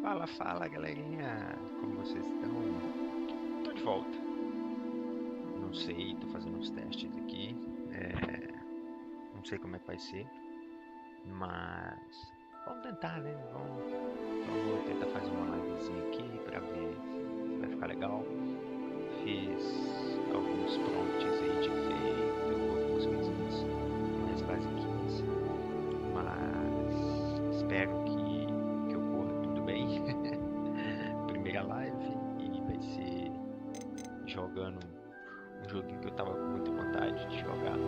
Fala, fala, galerinha! Como vocês estão? Tô de volta. Não sei, tô fazendo uns testes aqui. Não sei como é que vai ser, mas vamos tentar, né? Vamos tentar fazer uma livezinha aqui pra ver se vai ficar legal. Fiz alguns prompts aí de efeito, algumas coisinhas mais basiquinhas, mas espero que ocorra tudo bem. Primeira live e vai ser jogando um joguinho que eu tava com muita vontade de jogar.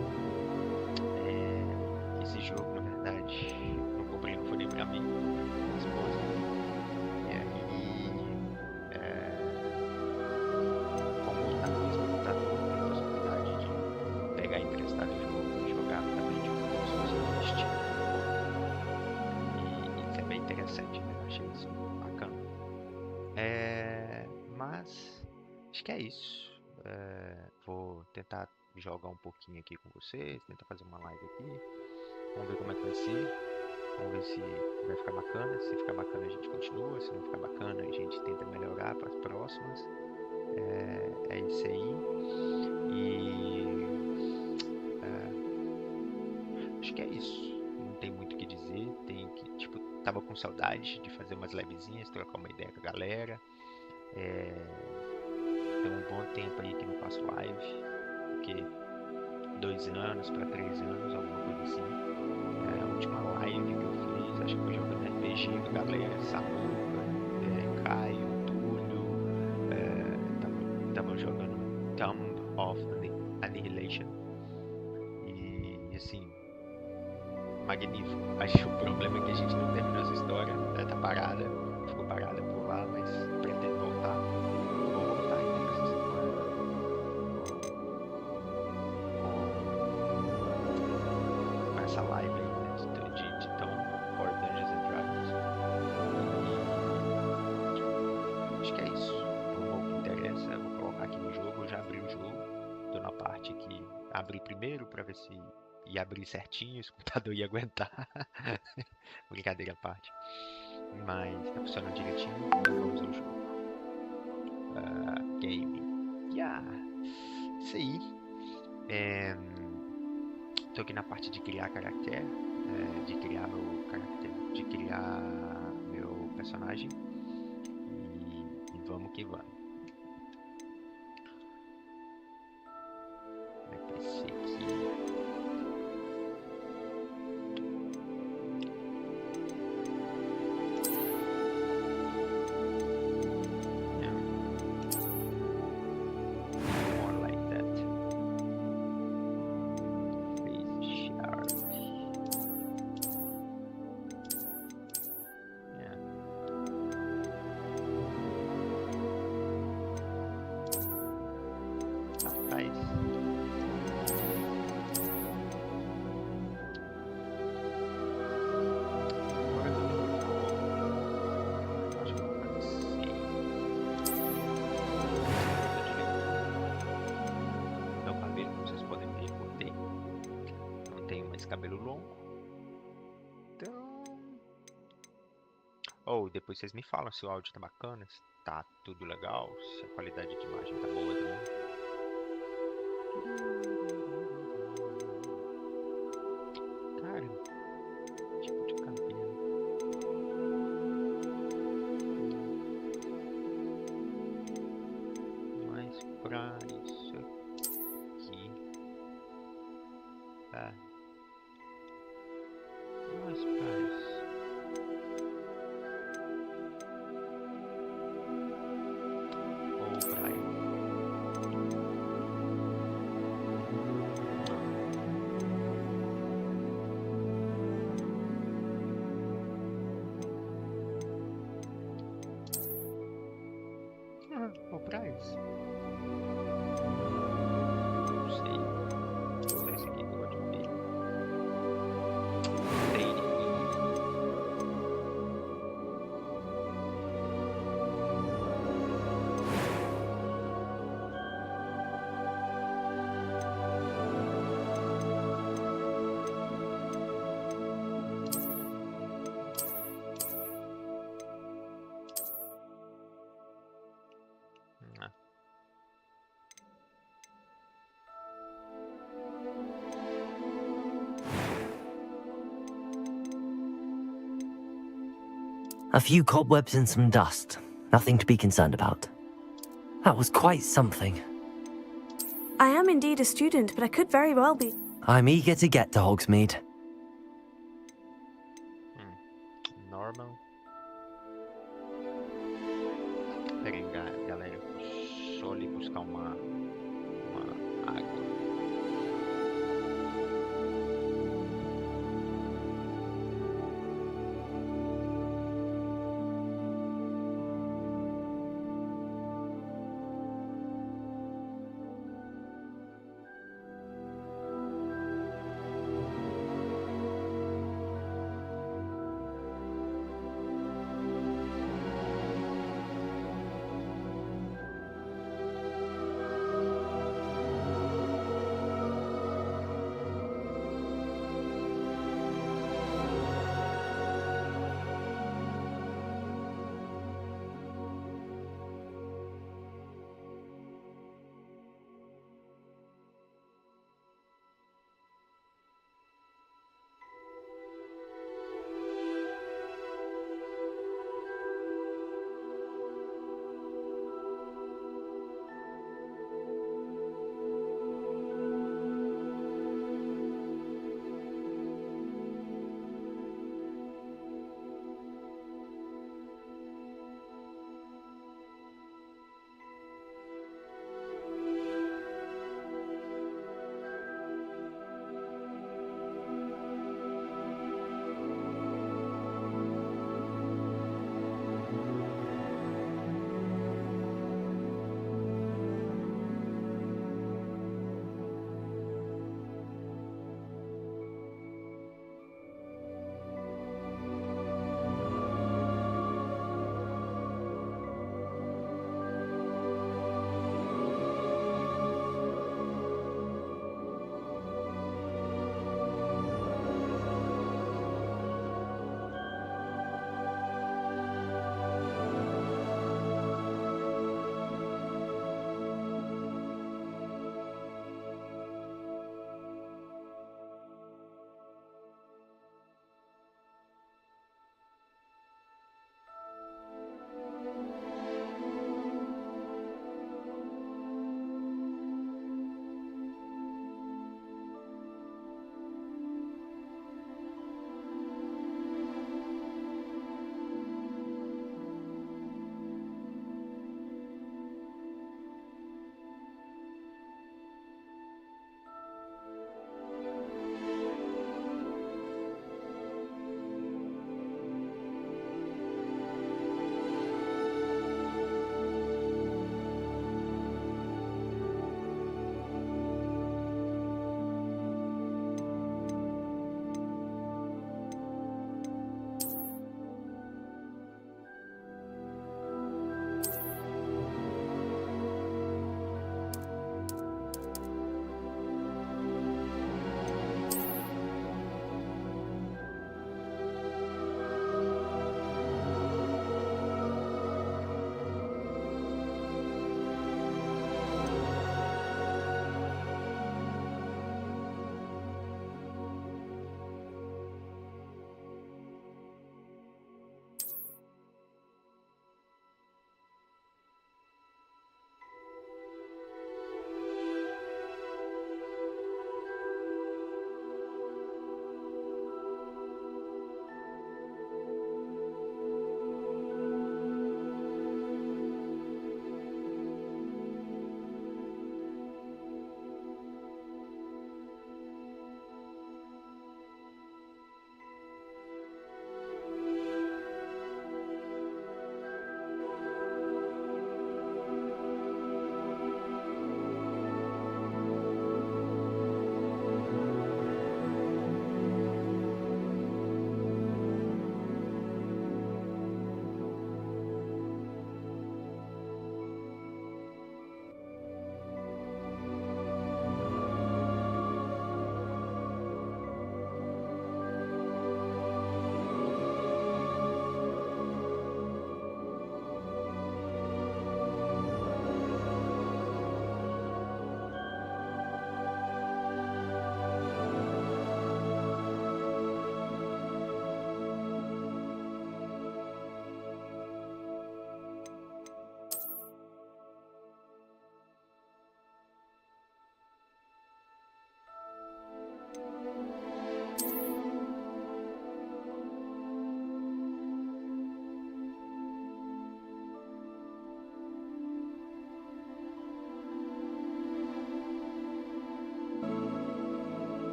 Esse jogo, na verdade, não comprei, não foi nem pra mim, foi pra minha esposa. E aí, como tá no mesmo computador, tem a possibilidade de pegar emprestado de novo e jogar também de como se fosse no Steam. E isso é bem interessante, né? Eu achei isso bacana. Mas acho que é isso. Vou tentar jogar um pouquinho aqui com vocês, tentar fazer uma live aqui. Vamos ver como é que vai ser. Vamos ver se vai ficar bacana. Se ficar bacana a gente continua. Se não ficar bacana a gente tenta melhorar para as próximas. É isso aí. E acho que é isso. Não tem muito o que dizer. Tava com saudade de fazer umas livezinhas, trocar uma ideia com a galera. Tem um bom tempo aí que não faço live, porque 2 anos para 3 anos, alguma coisa assim. A última live que eu fiz, acho que foi jogando RPG com a galera, Samuca, Caio, Túlio, tava jogando Tomb of Annihilation. E assim, magnífico. Acho que o problema é que a gente não terminou essa história, tá parada, ficou parada por lá, mas pretendo voltar. Vou voltar ainda essa semana com essa live aí, né, de Tom for Dungeons and Dragons. E acho que é isso. Vamos ao que interessa. Eu vou colocar aqui no jogo. Eu já abri o jogo. Tô na parte que abri primeiro pra ver se ia abrir certinho, esse computador ia aguentar. Brincadeira à parte. Mas tá funcionando direitinho. Então vamos ao jogo. Game. Yeah. Isso aí. Tô aqui na parte de criar caractere, de criar meu caractere, de criar meu personagem. E vamos que vamos. Vai crescer aqui. Cabelo longo. Então. Depois vocês me falam se o áudio tá bacana, se tá tudo legal, se a qualidade de imagem tá boa também. Cara, tipo de cabelo. Mas pra isso aqui. Mas pra isso. Ou pra isso. Ou pra isso. Não sei. Vou ver esse aqui que eu gosto de ver. A few cobwebs and some dust. Nothing to be concerned about. That was quite something. I am indeed a student, but I could very well be. I'm eager to get to Hogsmeade. Normal. Pera aí, galera. Só ali buscar uma água.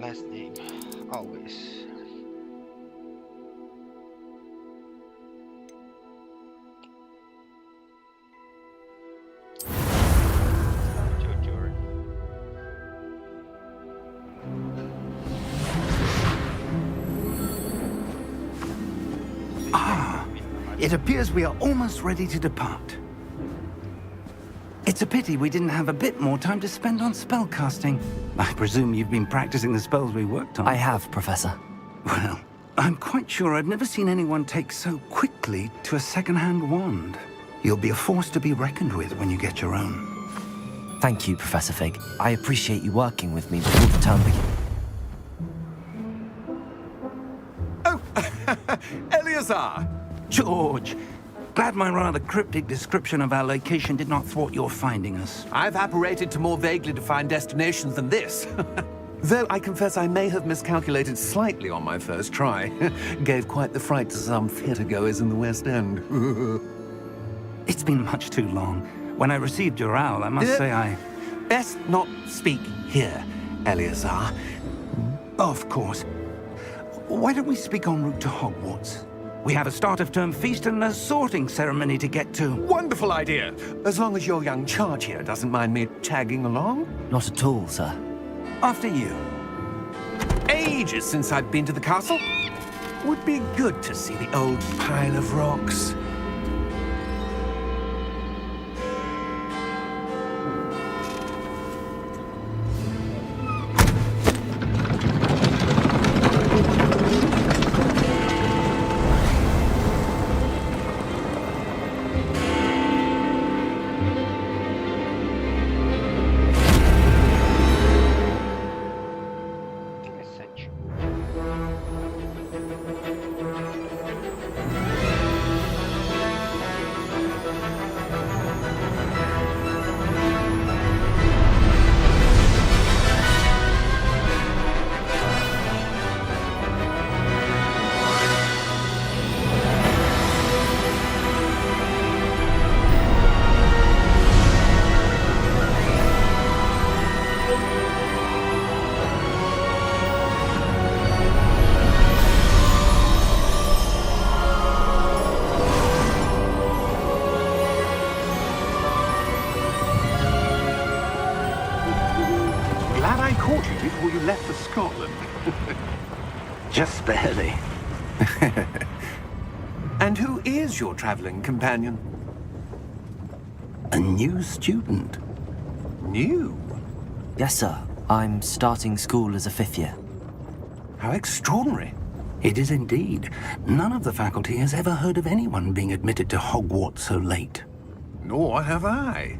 last name. Always. Start your journey. It appears we are almost ready to depart. It's a pity we didn't have a bit more time to spend on spellcasting. I presume you've been practicing the spells we worked on. I have, Professor. Well, I'm quite sure I've never seen anyone take so quickly to a second-hand wand. You'll be a force to be reckoned with when you get your own. Thank you, Professor Fig. I appreciate you working with me before the term begins. Oh, Eleazar! George, glad my rather cryptic description of our location did not thwart your finding us. I've apparated to more vaguely defined destinations than this. Though I confess I may have miscalculated slightly on my first try. Gave quite the fright to some theatre-goers in the West End. It's been much too long. When I received your owl, I must say I... Best not speak here, Eleazar. Of course. Why don't we speak en route to Hogwarts? We have a start-of-term feast and a sorting ceremony to get to. Wonderful idea! As long as your young charge here doesn't mind me tagging along. Not at all, sir. After you. Ages since I've been to the castle. Would be good to see the old pile of rocks. Interessante. Glad I caught you before you left for Scotland. Just barely. And who is your traveling companion? A new student. New? Yes, sir. I'm starting school as a 5th year. How extraordinary. It is indeed. None of the faculty has ever heard of anyone being admitted to Hogwarts so late. Nor have I.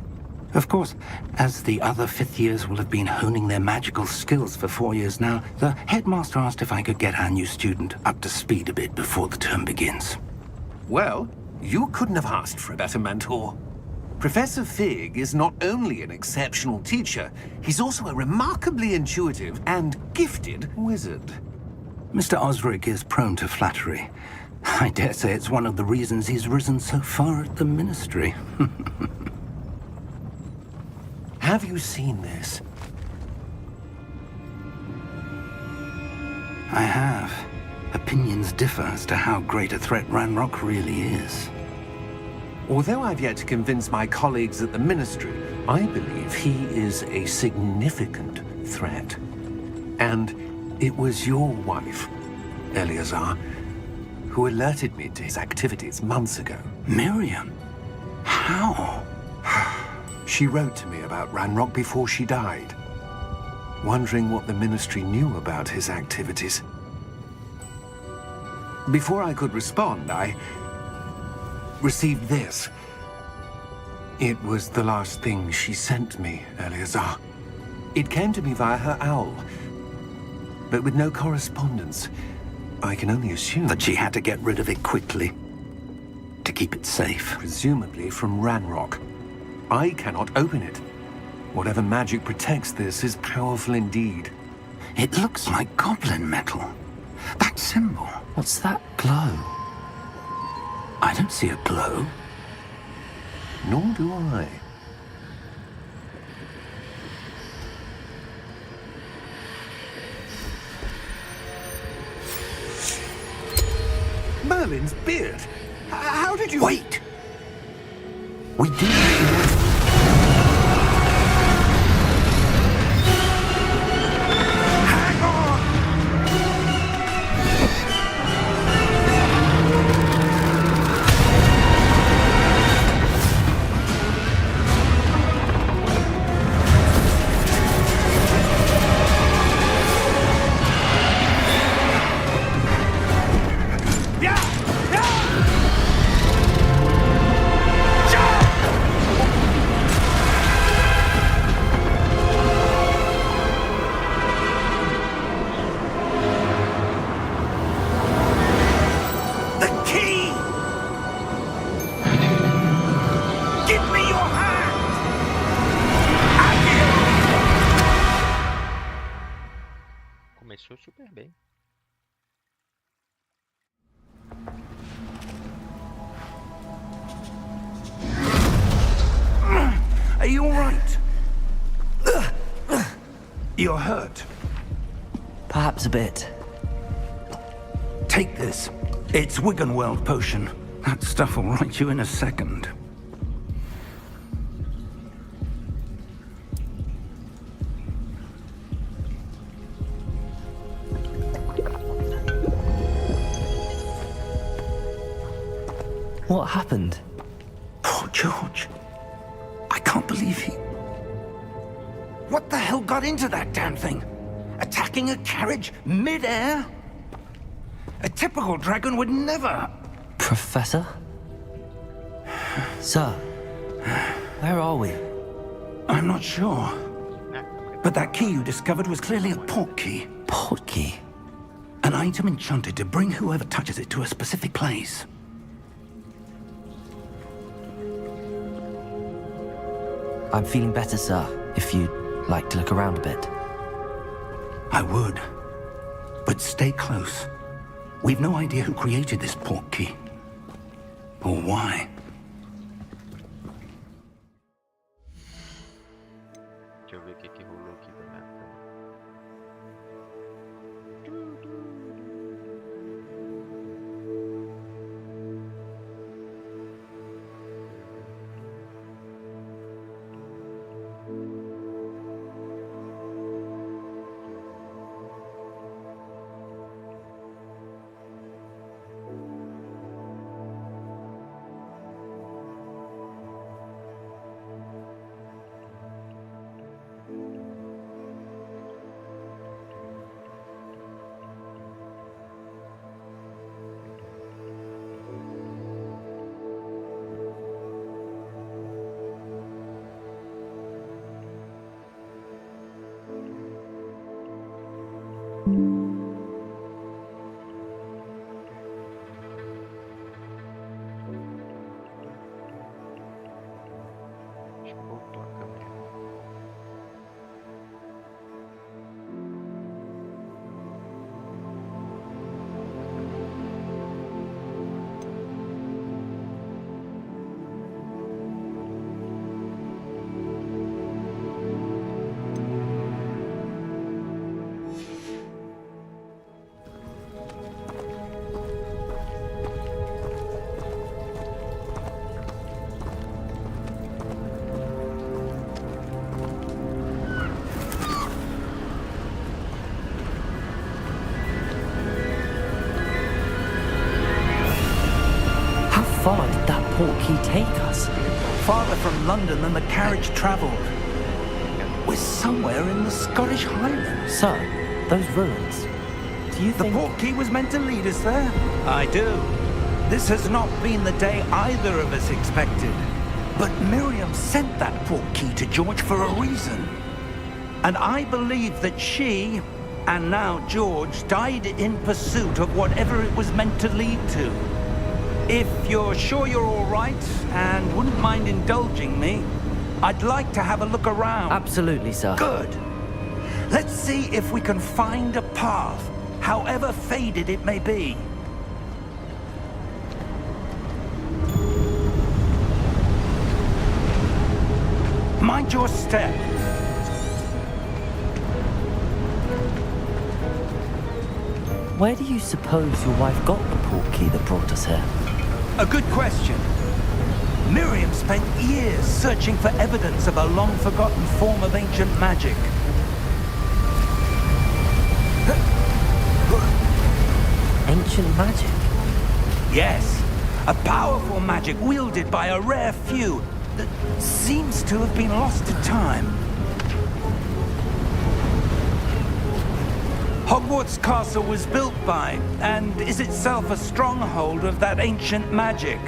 Of course, as the other 5th years will have been honing their magical skills for 4 years now, the headmaster asked if I could get our new student up to speed a bit before the term begins. Well, you couldn't have asked for a better mentor. Professor Fig is not only an exceptional teacher, he's also a remarkably intuitive and gifted wizard. Mr. Osric is prone to flattery. I dare say it's one of the reasons he's risen so far at the ministry. Have you seen this? I have. Opinions differ as to how great a threat Ranrock really is. Although I've yet to convince my colleagues at the Ministry, I believe he is a significant threat. And it was your wife, Eleazar, who alerted me to his activities months ago. Miriam? How? She wrote to me about Ranrock before she died, wondering what the Ministry knew about his activities. Before I could respond, I received this. It was the last thing she sent me, Eleazar. It came to me via her owl, but with no correspondence. I can only assume That she had to get rid of it quickly. To keep it safe. presumably from Ranrock. I cannot open it. Whatever magic protects this is powerful indeed. It looks like goblin metal. That symbol. What's that glow? I don't see a glow. Nor do I. Merlin's beard. How did you... Wait! We do... Hang on! Começou super bem. Are you all right? You're hurt. Perhaps a bit. Take this. It's Wiggenweld potion. That stuff will right you in a second. What happened? Poor George. I can't believe he... What the hell got into that damn thing? Attacking a carriage mid-air? A typical dragon would never... Professor? Sir, where are we? I'm not sure. But that key you discovered was clearly a port key. Port key? An item enchanted to bring whoever touches it to a specific place. I'm feeling better, sir, if you'd like to look around a bit. I would. But stay close. We've no idea who created this port key. Or why. Deixa eu ver o que rolou aqui pra minha tela. Acho que voltou a câmera. How far did that port key take us? Farther from London than the carriage travelled. We're somewhere in the Scottish Highlands. Sir, those ruins. Do you The think... port key was meant to lead us there? I do. This has not been the day either of us expected. But Miriam sent that port key to George for a reason. And I believe that she, and now George, died in pursuit of whatever it was meant to lead to. If you're sure you're all right and wouldn't mind indulging me, I'd like to have a look around. Absolutely, sir. Good. Let's see if we can find a path, however faded it may be. Mind your step. Where do you suppose your wife got the portkey that brought us here? A good question. Miriam spent years searching for evidence of a long-forgotten form of ancient magic. Ancient magic? Yes, a powerful magic wielded by a rare few that seems to have been lost to time. Hogwarts Castle was built by, and is itself a stronghold of that ancient magic.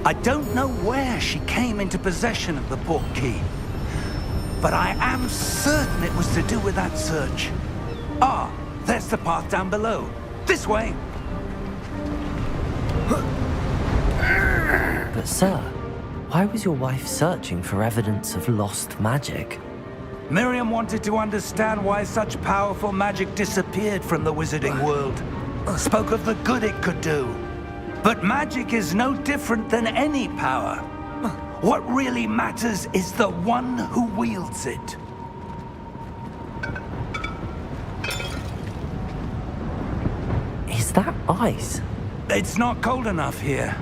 I don't know where she came into possession of the portkey, but I am certain it was to do with that search. Ah, there's the path down below. This way! But sir, why was your wife searching for evidence of lost magic? Miriam wanted to understand why such powerful magic disappeared from the wizarding world. Spoke of the good it could do. But magic is no different than any power. What really matters is the one who wields it. Is that ice? It's not cold enough here.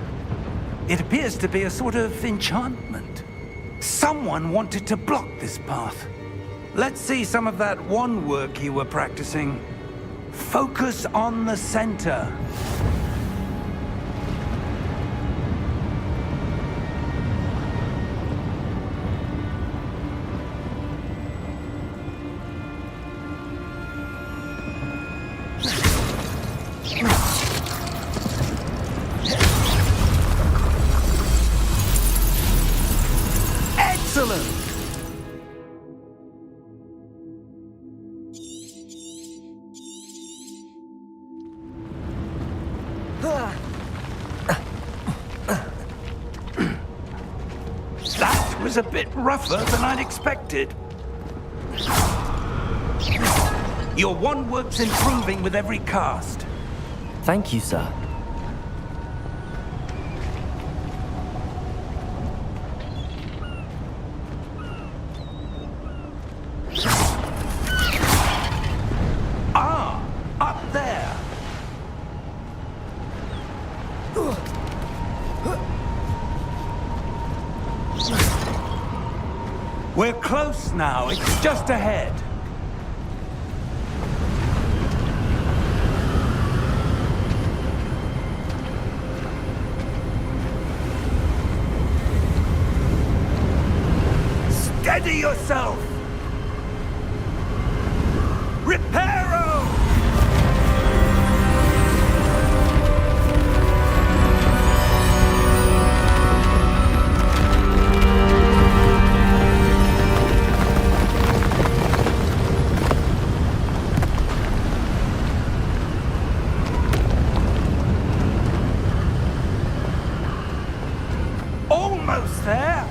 It appears to be a sort of enchantment. Someone wanted to block this path. Let's see some of that wand work you were practicing. Focus on the center. Excellent! That was a bit rougher than I'd expected. Your wand work's improving with every cast. Thank you, sir. Ah, up there. We're close now. It's just ahead. Steady yourself! Reparo! Almost there!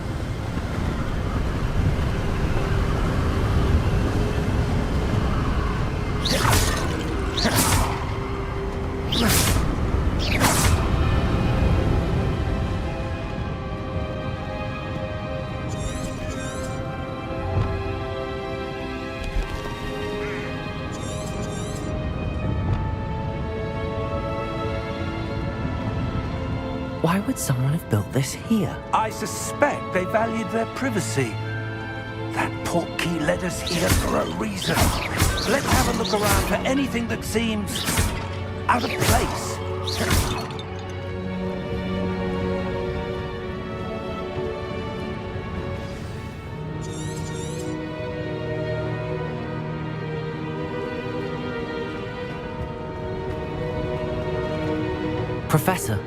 Why would someone have built this here? I suspect they valued their privacy. That portkey led us here for a reason. Let's have a look around for anything that seems out of place. Professor,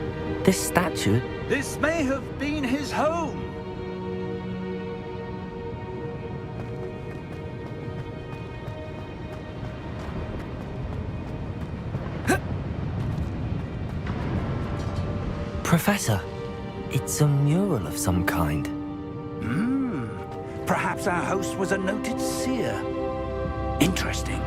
this statue... This may have been his home. Professor, it's a mural of some kind. Perhaps our host was a noted seer. Interesting.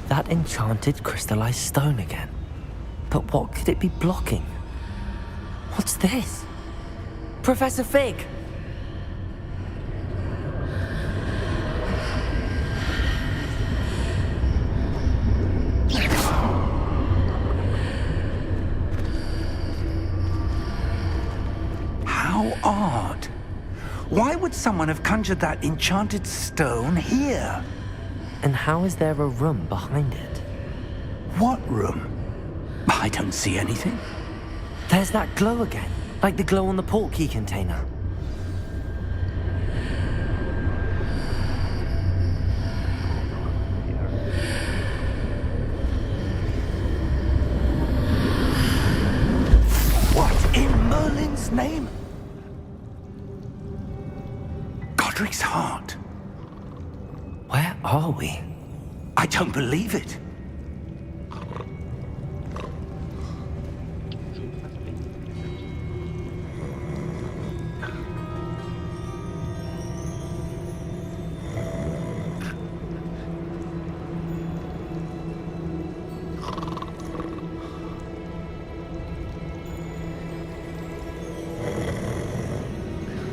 That enchanted crystallized stone again. But what could it be blocking? What's this? Professor Fig! How odd. Why would someone have conjured that enchanted stone here? And how is there a room behind it? What room? I don't see anything. There's that glow again, like the glow on the portkey container. What in Merlin's name? Godric's heart. Where are we? I don't believe it.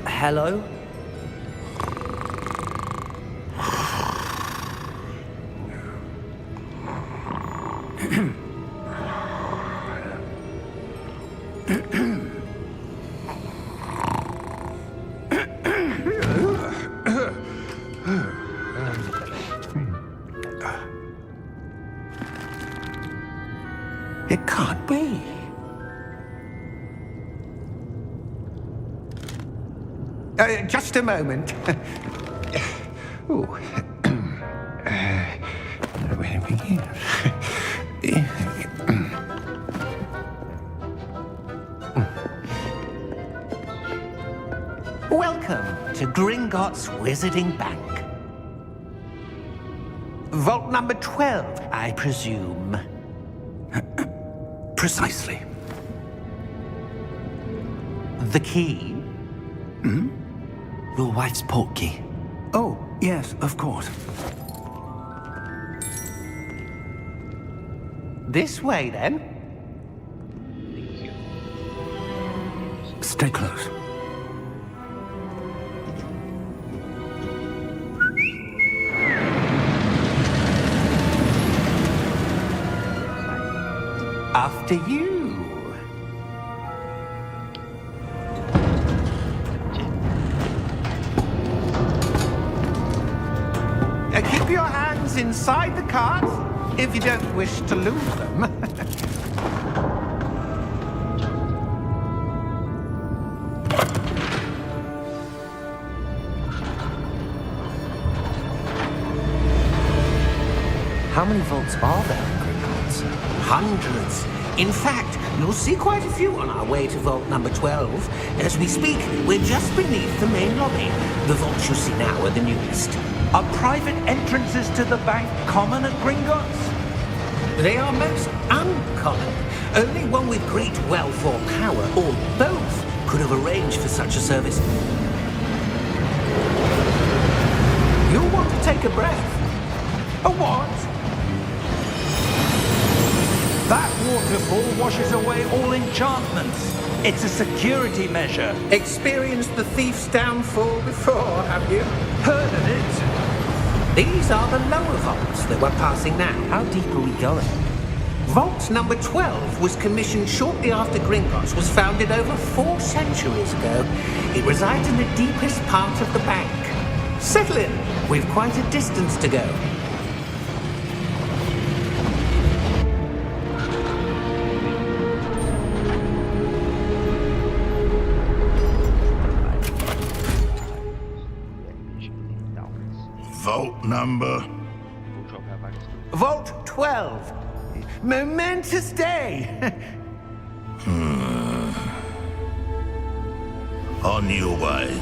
Hello? It can't be. Just a moment. Ooh. Where to begin? Welcome to Gringotts Wizarding Bank. Vault number 12, I presume. Precisely. The key? Your wife's portkey. Oh, yes, of course. This way, then. Stay close. After you. Keep your hands inside the cart if you don't wish to lose them. How many vaults are there in Gringotts? Hundreds. In fact, you'll see quite a few on our way to vault number 12. As we speak, we're just beneath the main lobby. The vaults you see now are the newest. Are private entrances to the bank common at Gringotts? They are most uncommon. Only one with great wealth or power, or both, could have arranged for such a service. You'll want to take a breath. A what? That waterfall washes away all enchantments. It's a security measure. Experienced the thief's downfall before, have you? Heard of it? These are the lower vaults that we're passing now. How deep are we going? Vault number 12 was commissioned shortly after Gringotts was founded over 4 centuries ago. It resides in the deepest part of the bank. Settle in. We've quite a distance to go. Vault number? Vou jogar várias coisas. Vault 12. Momentous day. On your way.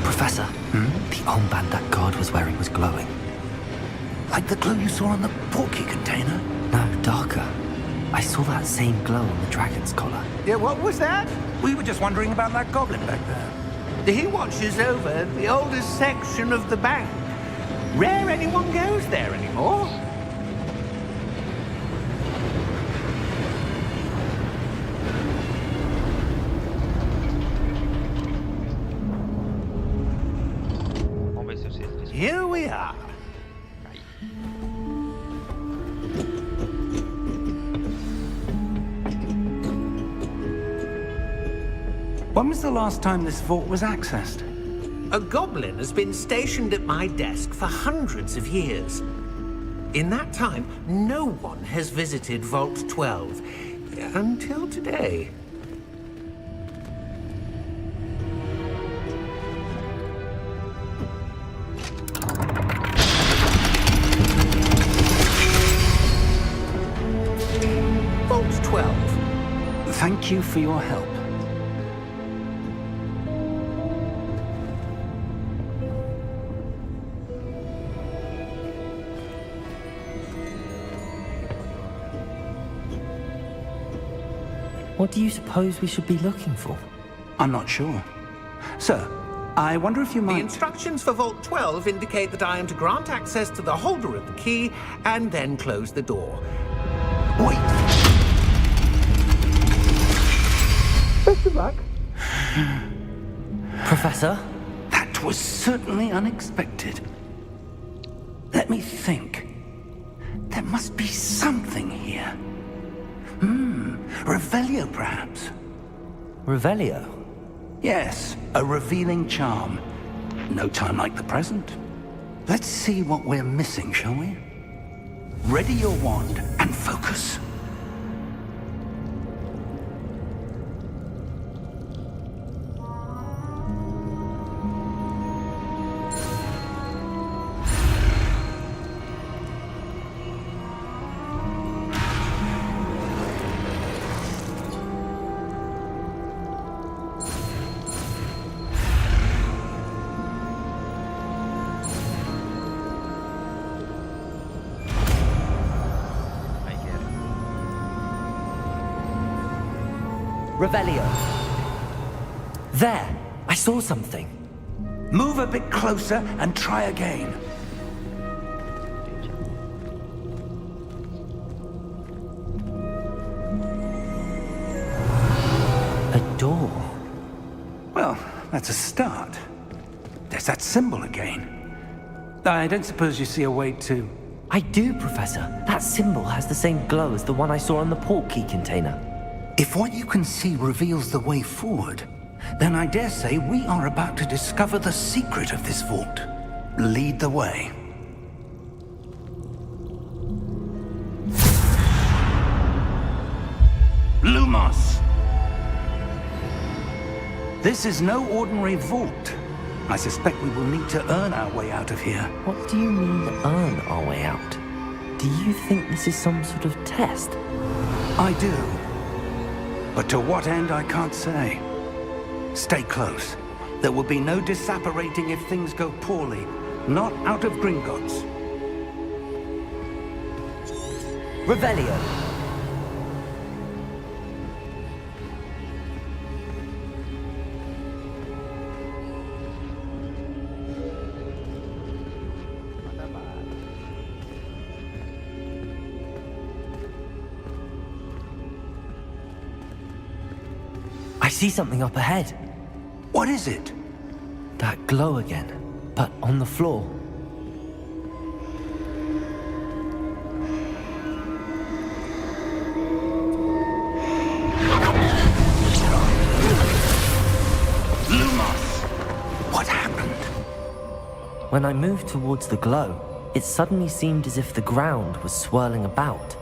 Professor, the armband that guard was the glow you saw on the portkey container? No, darker. I saw that same glow on the dragon's collar. Yeah, what was that? We were just wondering about that goblin back there. He watches over the oldest section of the bank. Rare anyone goes there anymore. Vamos ver se eu sei disso. Here we are. Aí. When was the last time this vault was accessed? A goblin has been stationed at my desk for hundreds of years. In that time, no one has visited Vault 12 until today. Vault 12. Thank you for your help. What do you suppose we should be looking for? I'm not sure. Sir, I wonder if you The might... instructions for Vault 12 indicate that I am to grant access to the holder of the key and then close the door. Wait! Best of luck. Professor? That was certainly unexpected. Let me think. There must be something here. Revelio, perhaps? Revelio? Yes, a revealing charm. No time like the present. Let's see what we're missing, shall we? Ready your wand and focus. Aí que era. Revelio. There! I saw something. Move a bit closer and try again. A door. Well, that's a start. There's that symbol again. I don't suppose you see a way to... I do, Professor. That symbol has the same glow as the one I saw on the portkey container. If what you can see reveals the way forward, then I dare say we are about to discover the secret of this vault. Lead the way. Lumos! This is no ordinary vault. I suspect we will need to earn our way out of here. What do you mean, earn our way out? Do you think this is some sort of test? I do. But to what end, I can't say. Stay close. There will be no disapparating if things go poorly. Not out of Gringotts. Revelio. I see something up ahead. What is it? That glow again, but on the floor. Lumos! What happened? When I moved towards the glow, it suddenly seemed as if the ground was swirling about.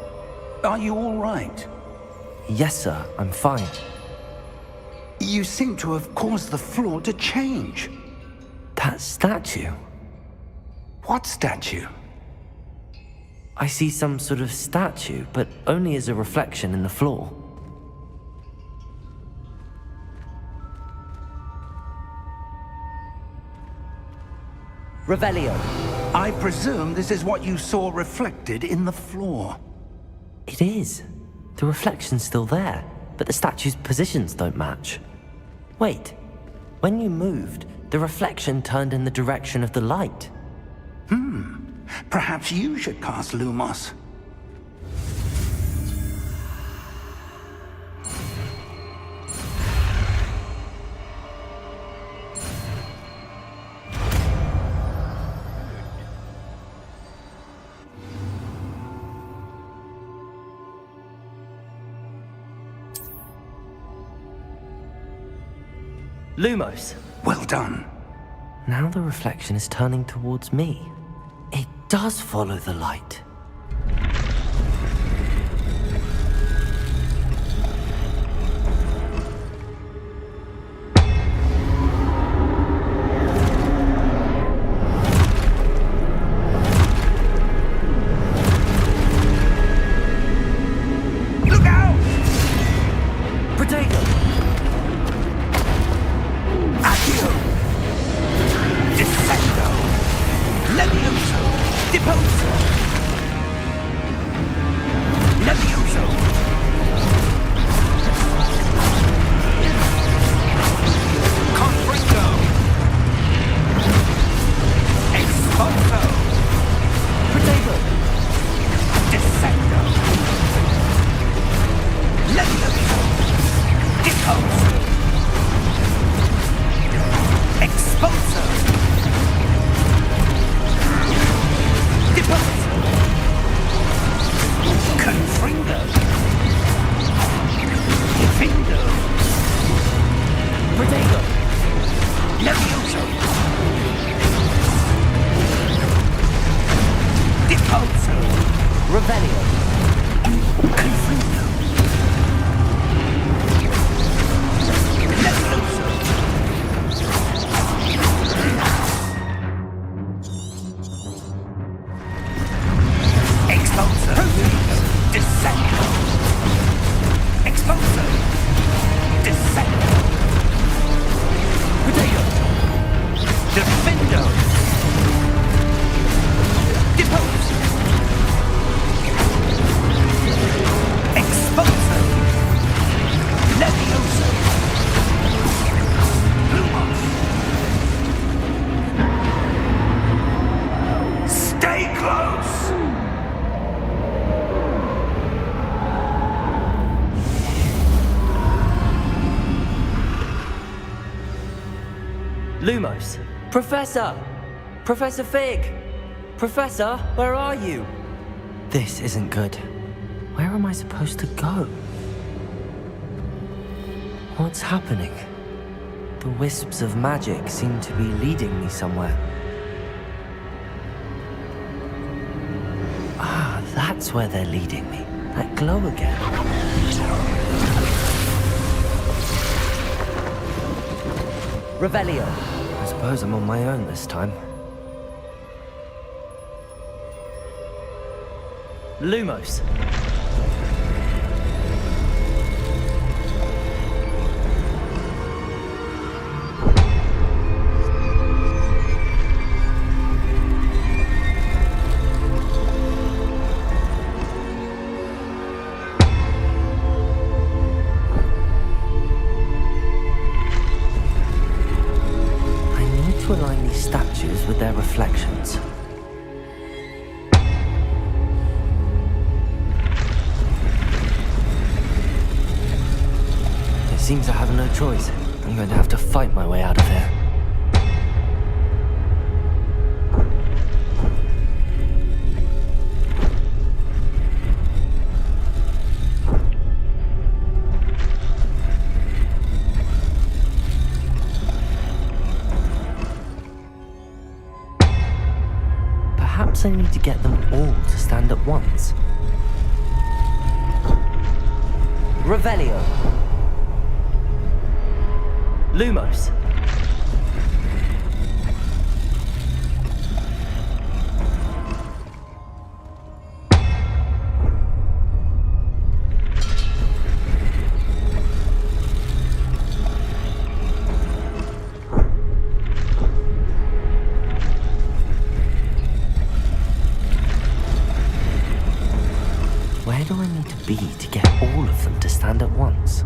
Are you all right? Yes, sir, I'm fine. You seem to have caused the floor to change. That statue. What statue? I see some sort of statue, but only as a reflection in the floor. Revelio. I presume this is what you saw reflected in the floor. It is. The reflection's still there, but the statue's positions don't match. Wait, when you moved, the reflection turned in the direction of the light. Perhaps you should cast Lumos. Lumos. Well done. Now the reflection is turning towards me. It does follow the light. Look out! Potato! Accio! Descendo! Levioso! Deposo! Levioso! Confringo! Exposo! Potato! Descendo! Levioso! Deposo! Exposo! Deposo! Confringo! Defindo! Potato! Levioso! Deposo! Revelio! Confringo! Levioso! Expulso! Descendo! Expulso! Descendo! Potato! Defendo! Depose! Expulso! Levioso! Lumos! Stay close! Lumos! Professor! Professor Fig! Professor, where are you? This isn't good. Where am I supposed to go? What's happening? The wisps of magic seem to be leading me somewhere. Ah, that's where they're leading me. That glow again. Revelio. I suppose I'm on my own this time. Lumos. To align these statues with their reflections. It seems I have no choice. I'm going to have to fight my way out of here. Perhaps I need to get them all to stand at once. Revelio. Lumos. once.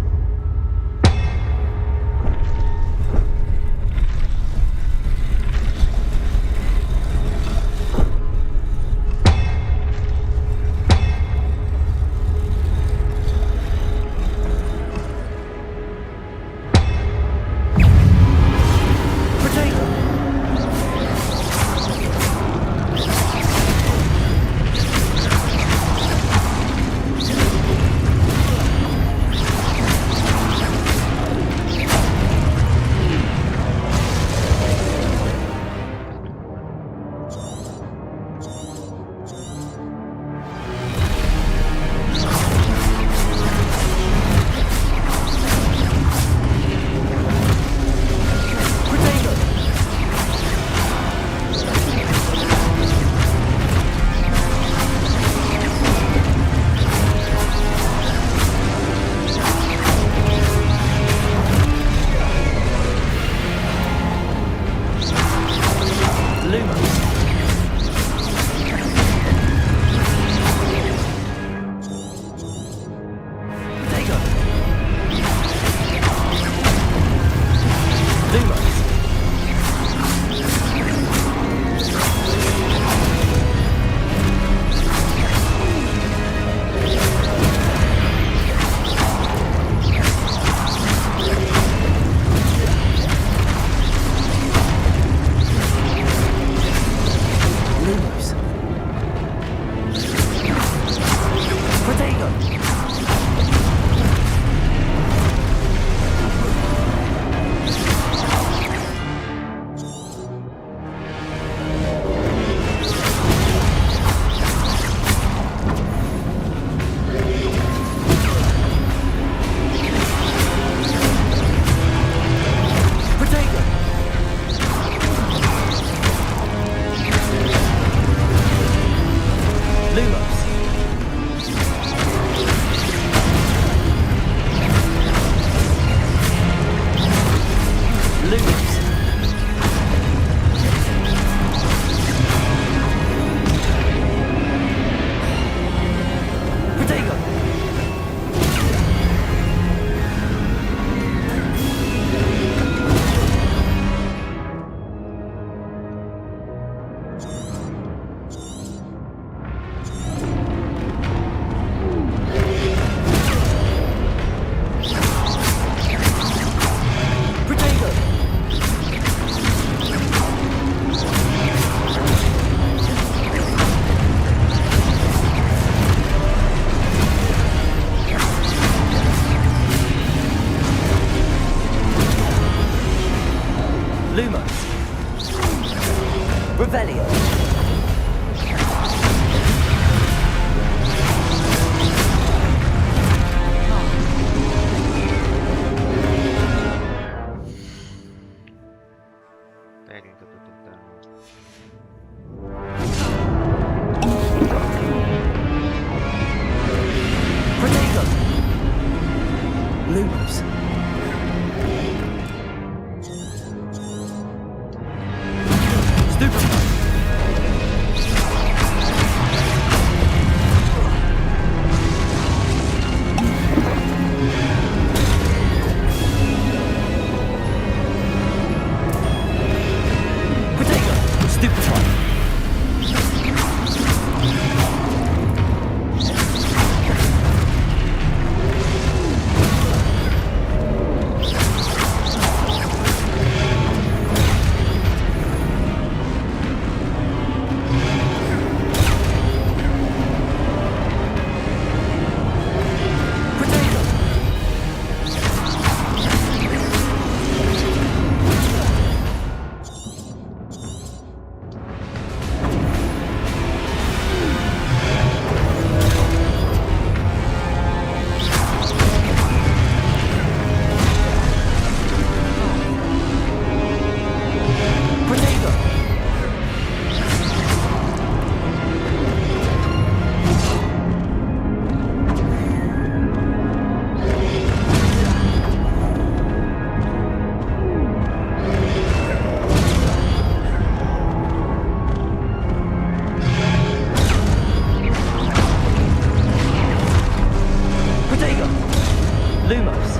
Lumos.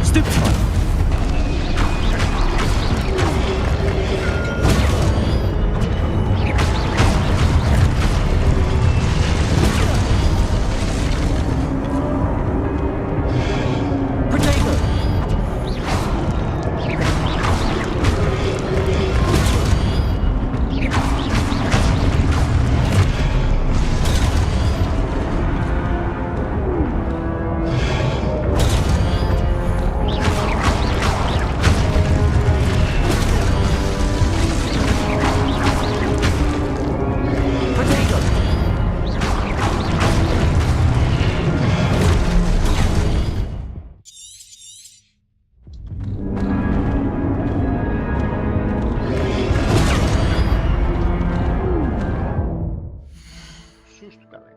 Stupefy. Susto, galera.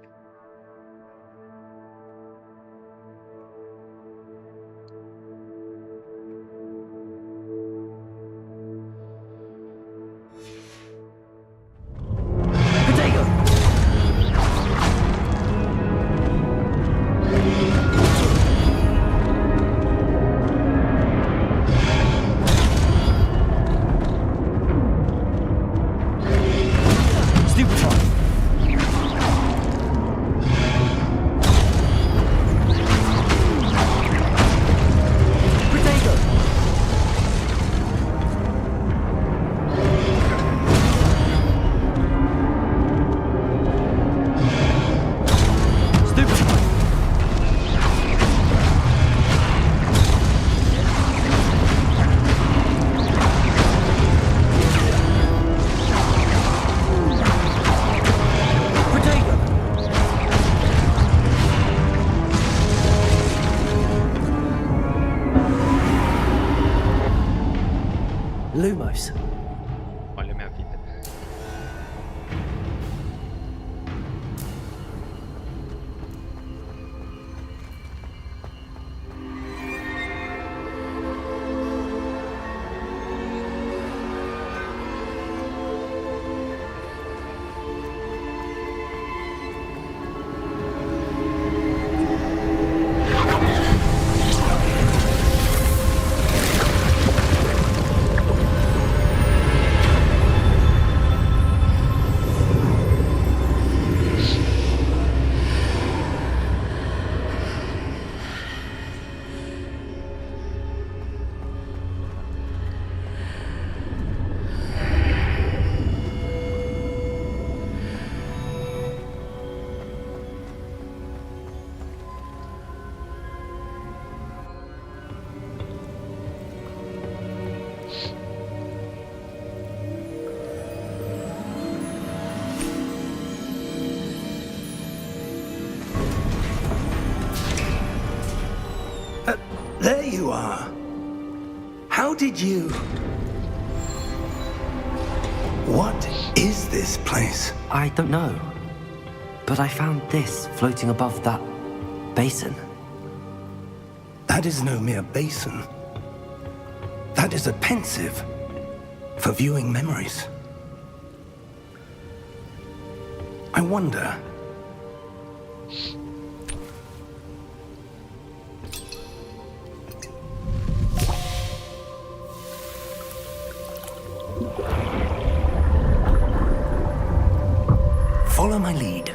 Lumos. Olha a minha vida. There you are. How did you... What is this place? I don't know. But I found this floating above that basin. That is no mere basin. That is a pensive for viewing memories. I wonder... Follow my lead.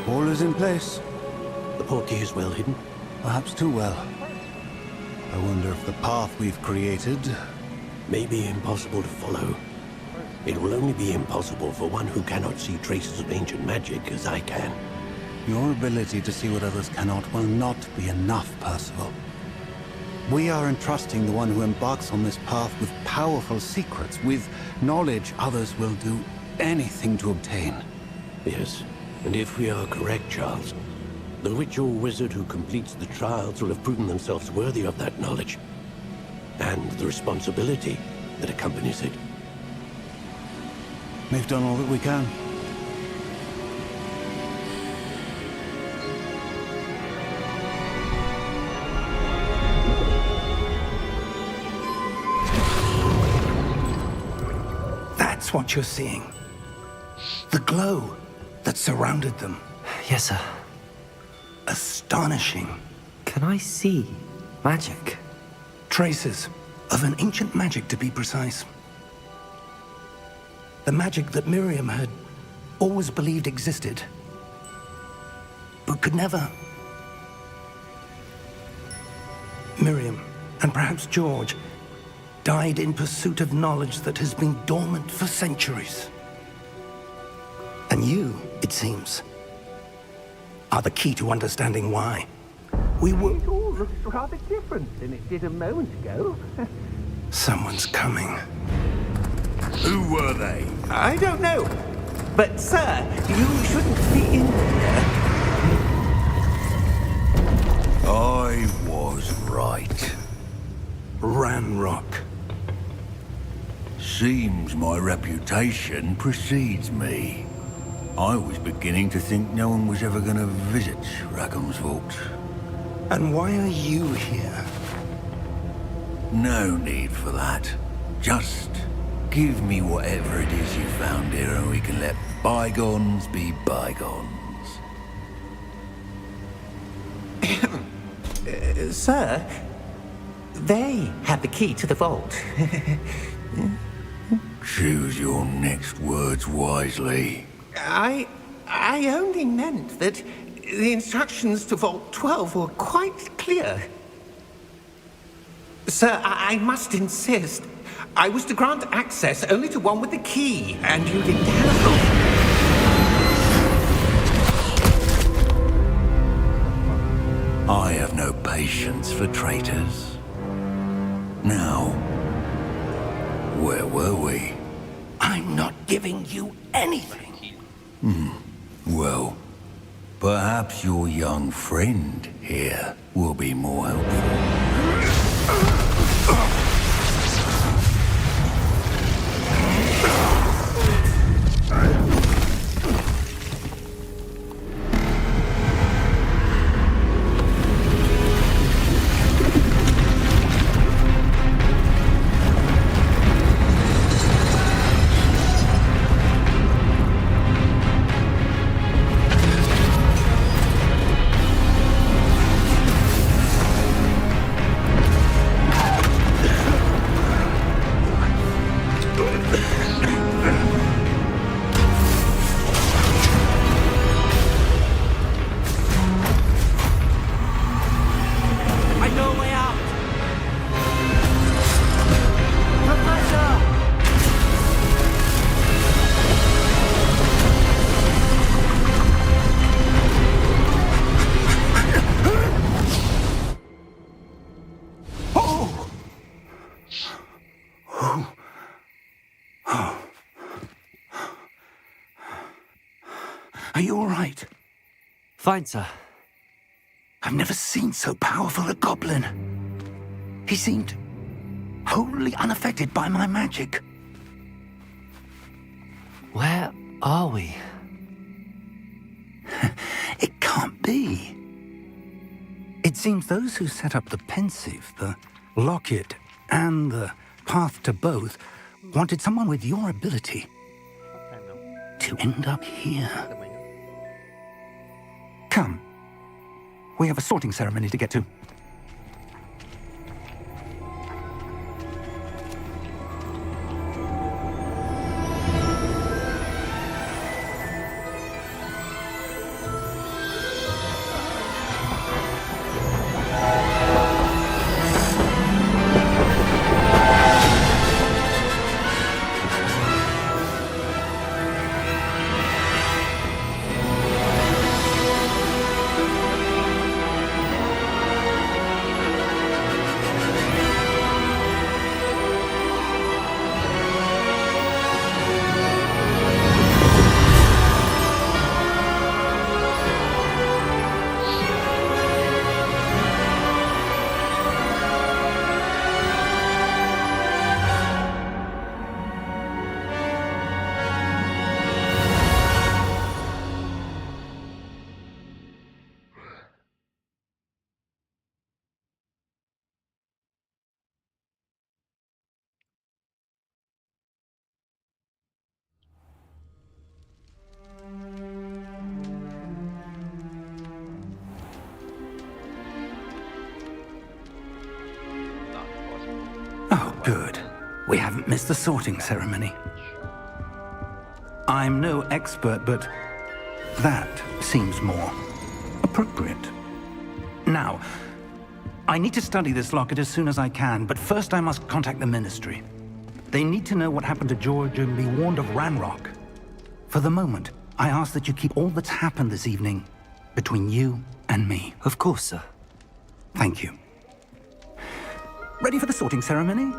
All is in place. The portkey is well hidden. Perhaps too well. I wonder if the path we've created... May be impossible to follow. It will only be impossible for one who cannot see traces of ancient magic as I can. Your ability to see what others cannot will not be enough, Percival. We are entrusting the one who embarks on this path with powerful secrets, with knowledge others will do anything to obtain. Yes, and if we are correct, Charles, The ritual wizard who completes the trials will have proven themselves worthy of that knowledge. And the responsibility that accompanies it. We've done all that we can. That's what you're seeing. The glow that surrounded them. Yes, sir. Astonishing. Can I see magic? Traces of an ancient magic, to be precise. The magic that Miriam had always believed existed, but could never. Miriam, and perhaps George, died in pursuit of knowledge that has been dormant for centuries. And you, it seems, are the key to understanding why. We were... It all looks rather different than it did a moment ago. Someone's coming. Who were they? I don't know. But, sir, you shouldn't be in here. I was right. Ranrock. Seems my reputation precedes me. I was beginning to think no one was ever going to visit Rackham's vault. And why are you here? No need for that. Just give me whatever it is you found here and we can let bygones be bygones. Sir, they have the key to the vault. Choose your next words wisely. I only meant that the instructions to Vault 12 were quite clear. Sir, I must insist. I was to grant access only to one with the key, and you didn't have... I have no patience for traitors. Now, where were we? I'm not giving you anything. Well, perhaps your young friend here will be more helpful. Are you all right? Fine, sir. I've never seen so powerful a goblin. He seemed wholly unaffected by my magic. Where are we? It can't be. It seems those who set up the pensive, the locket, and the path to both wanted someone with your ability to end up here. Come. We have a sorting ceremony to get to. Good. We haven't missed the sorting ceremony. I'm no expert, but that seems more appropriate. Now, I need to study this locket as soon as I can, but first I must contact the Ministry. They need to know what happened to George and be warned of Ranrock. For the moment, I ask that you keep all that's happened this evening between you and me. Of course, sir. Thank you. Ready for the sorting ceremony?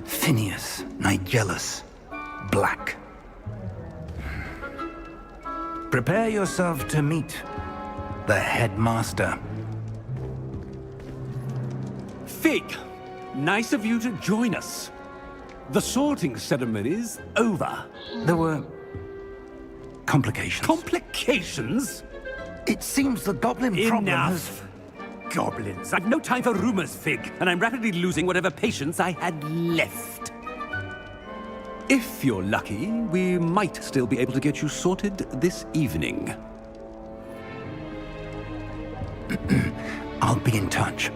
Phineas, Nigellus, Black. Prepare yourself to meet the headmaster. Fig, nice of you to join us. The sorting ceremony's over. There were complications. Complications? It seems the goblin problem has... Enough! Goblins. I've no time for rumors, Fig, and I'm rapidly losing whatever patience I had left. If you're lucky, we might still be able to get you sorted this evening. I'll be in touch.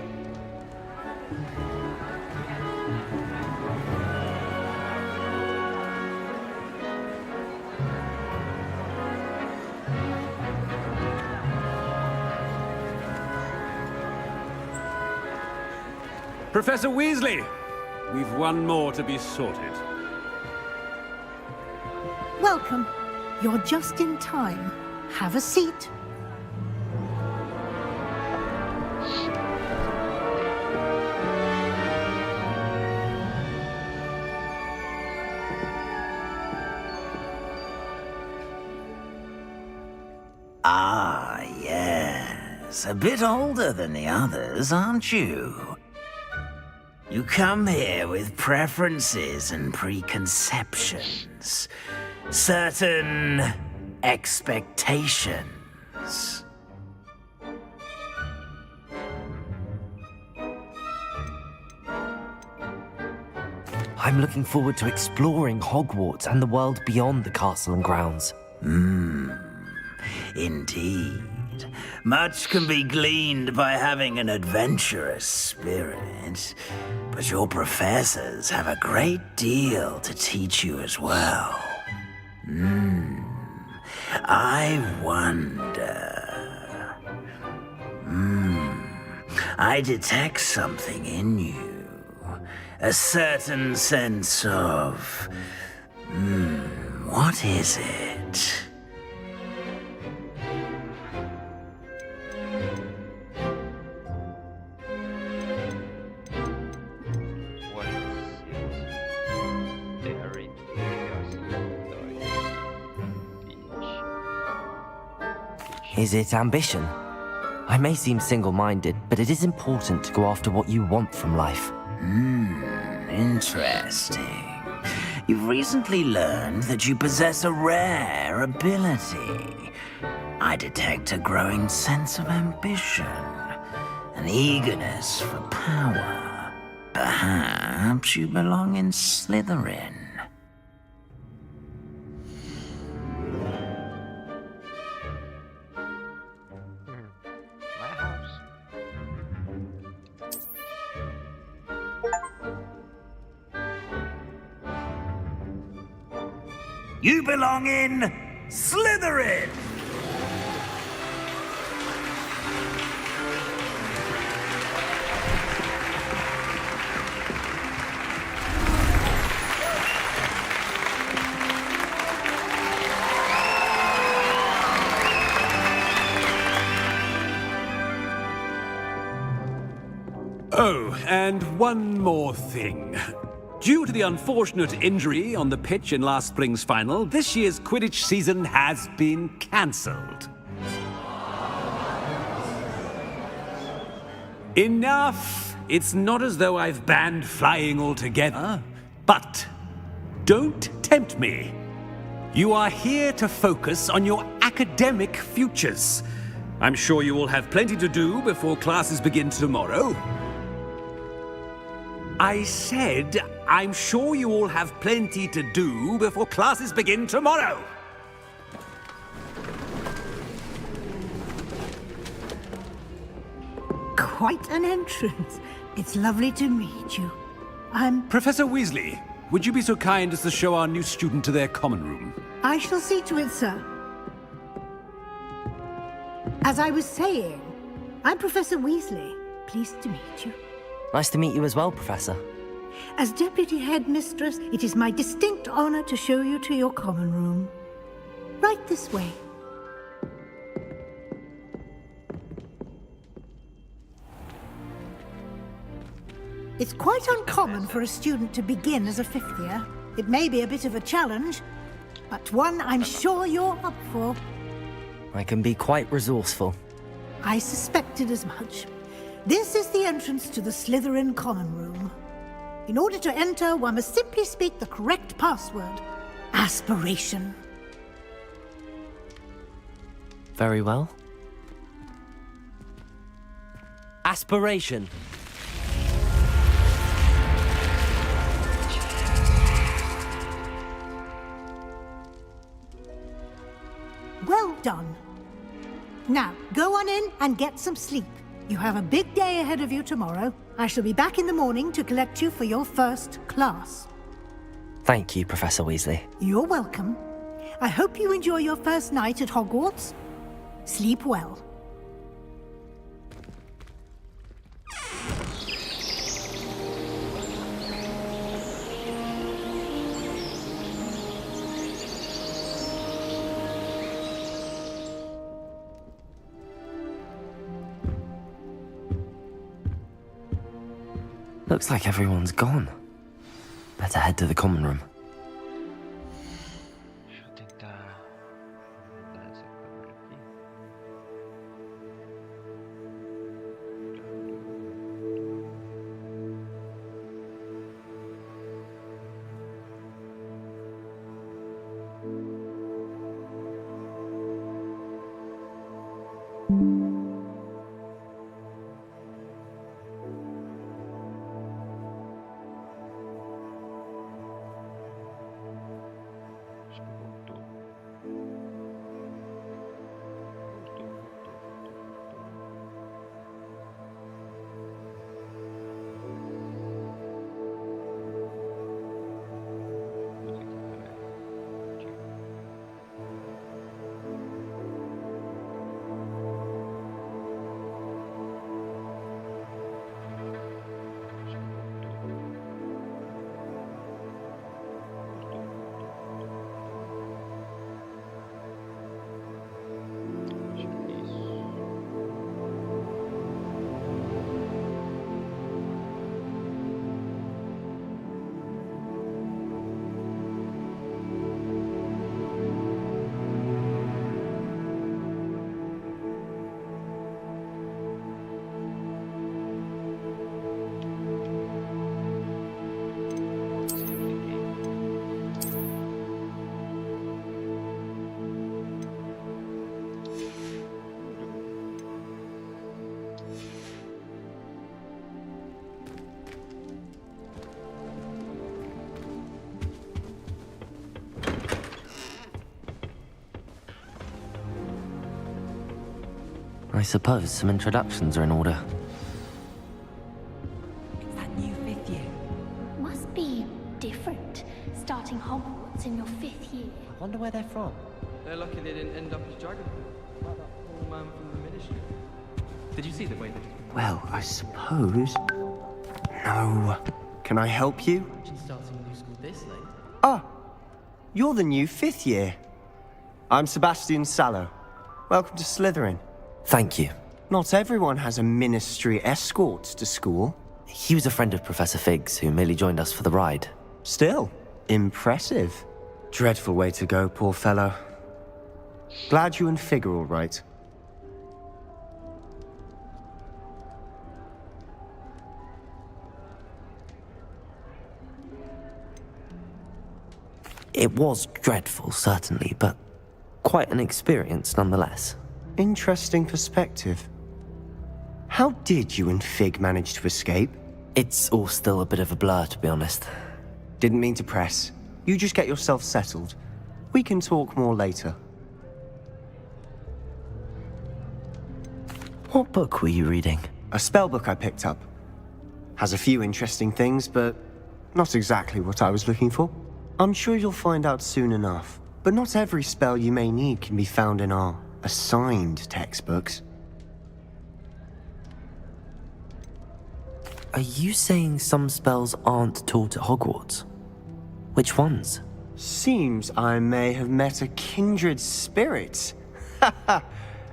Professor Weasley, we've one more to be sorted. Welcome. You're just in time. Have a seat. Ah, yes. A bit older than the others, aren't you? You come here with preferences and preconceptions. Certain expectations. I'm looking forward to exploring Hogwarts and the world beyond the castle and grounds. Indeed. Much can be gleaned by having an adventurous spirit, but your professors have a great deal to teach you as well. I wonder... I detect something in you. A certain sense of... what is it? Is it ambition? I may seem single-minded, but it is important to go after what you want from life. Interesting. You've recently learned that you possess a rare ability. I detect a growing sense of ambition, an eagerness for power. Perhaps you belong in Slytherin. You belong in Slytherin! Oh, and one more thing. Due to the unfortunate injury on the pitch in last spring's final, this year's Quidditch season has been cancelled. Enough! It's not as though I've banned flying altogether, but don't tempt me. You are here to focus on your academic futures. I'm sure you all have plenty to do before classes begin tomorrow. I said, I'm sure you all have plenty to do before classes begin tomorrow. Quite an entrance. It's lovely to meet you. Professor Weasley, would you be so kind as to show our new student to their common room? I shall see to it, sir. As I was saying, I'm Professor Weasley. Pleased to meet you. Nice to meet you as well, Professor. As Deputy Headmistress, it is my distinct honor to show you to your common room. Right this way. It's quite uncommon for a student to begin as a fifth year. It may be a bit of a challenge, but one I'm sure you're up for. I can be quite resourceful. I suspected as much. This is the entrance to the Slytherin common room. In order to enter, one must simply speak the correct password. Aspiration. Very well. Aspiration. Well done. Now, go on in and get some sleep. You have a big day ahead of you tomorrow. I shall be back in the morning to collect you for your first class. Thank you, Professor Weasley. You're welcome. I hope you enjoy your first night at Hogwarts. Sleep well. Looks like everyone's gone. Better head to the common room. Deixa eu tentar mudar essa câmera aqui. Acho que voltou. I suppose some introductions are in order. It's that new fifth year. Must be different, starting Hogwarts in your fifth year. I wonder where they're from. They're lucky they didn't end up as dragon, like that poor man from the ministry. Did you see the way they... Well, I suppose... No. Can I help you? Imagine starting a new school this late. Ah! You're the new fifth year. I'm Sebastian Sallow. Welcome to Slytherin. Thank you. Not everyone has a ministry escort to school. He was a friend of Professor Fig's who merely joined us for the ride. Still, impressive. Dreadful way to go, poor fellow. Glad you and Fig are all right. It was dreadful, certainly, but quite an experience nonetheless. Interesting perspective. How did you and Fig manage to escape? It's all still a bit of a blur, to be honest. Didn't mean to press. You just get yourself settled. We can talk more later. What book were you reading? A spellbook I picked up. Has a few interesting things, but not exactly what I was looking for. I'm sure you'll find out soon enough. But not every spell you may need can be found in our assigned textbooks. Are you saying some spells aren't taught at Hogwarts? Which ones? Seems I may have met a kindred spirit.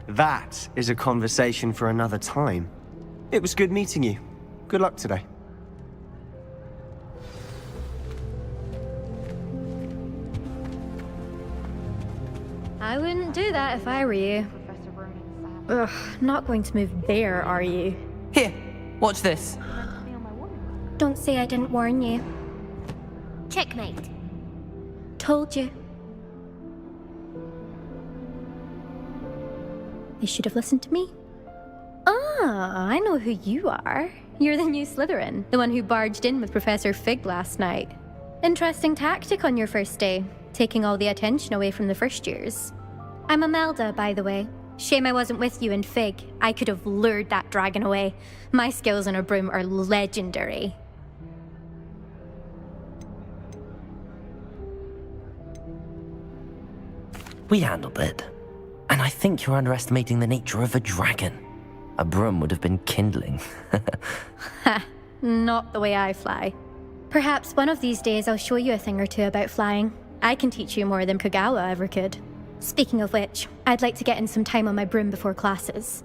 That is a conversation for another time. It was good meeting you. Good luck today. I wouldn't do that if I were you. Ugh, not going to move there, are you? Here, watch this. Don't say I didn't warn you. Checkmate. Told you. They should have listened to me. Ah, I know who you are. You're the new Slytherin, the one who barged in with Professor Fig last night. Interesting tactic on your first day, taking all the attention away from the first years. I'm Imelda, by the way. Shame I wasn't with you in Fig. I could have lured that dragon away. My skills on a broom are legendary. We handled it. And I think you're underestimating the nature of a dragon. A broom would have been kindling. Ha, not the way I fly. Perhaps one of these days I'll show you a thing or two about flying. I can teach you more than Kagawa ever could. Speaking of which, I'd like to get in some time on my broom before classes.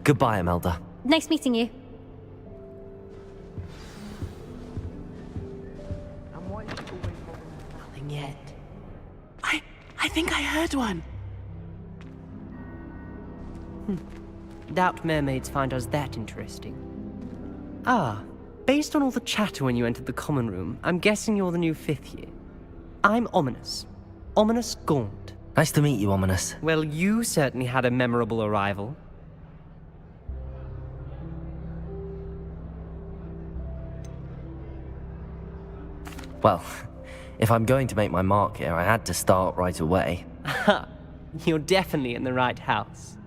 Goodbye, Imelda. Nice meeting you. Nothing yet. I think I heard one. Doubt mermaids find us that interesting. Ah, based on all the chatter when you entered the common room, I'm guessing you're the new 5th year. I'm Ominous. Ominous Gaunt. Nice to meet you, Ominous. Well, you certainly had a memorable arrival. Well, if I'm going to make my mark here, I had to start right away. Ha! You're definitely in the right house.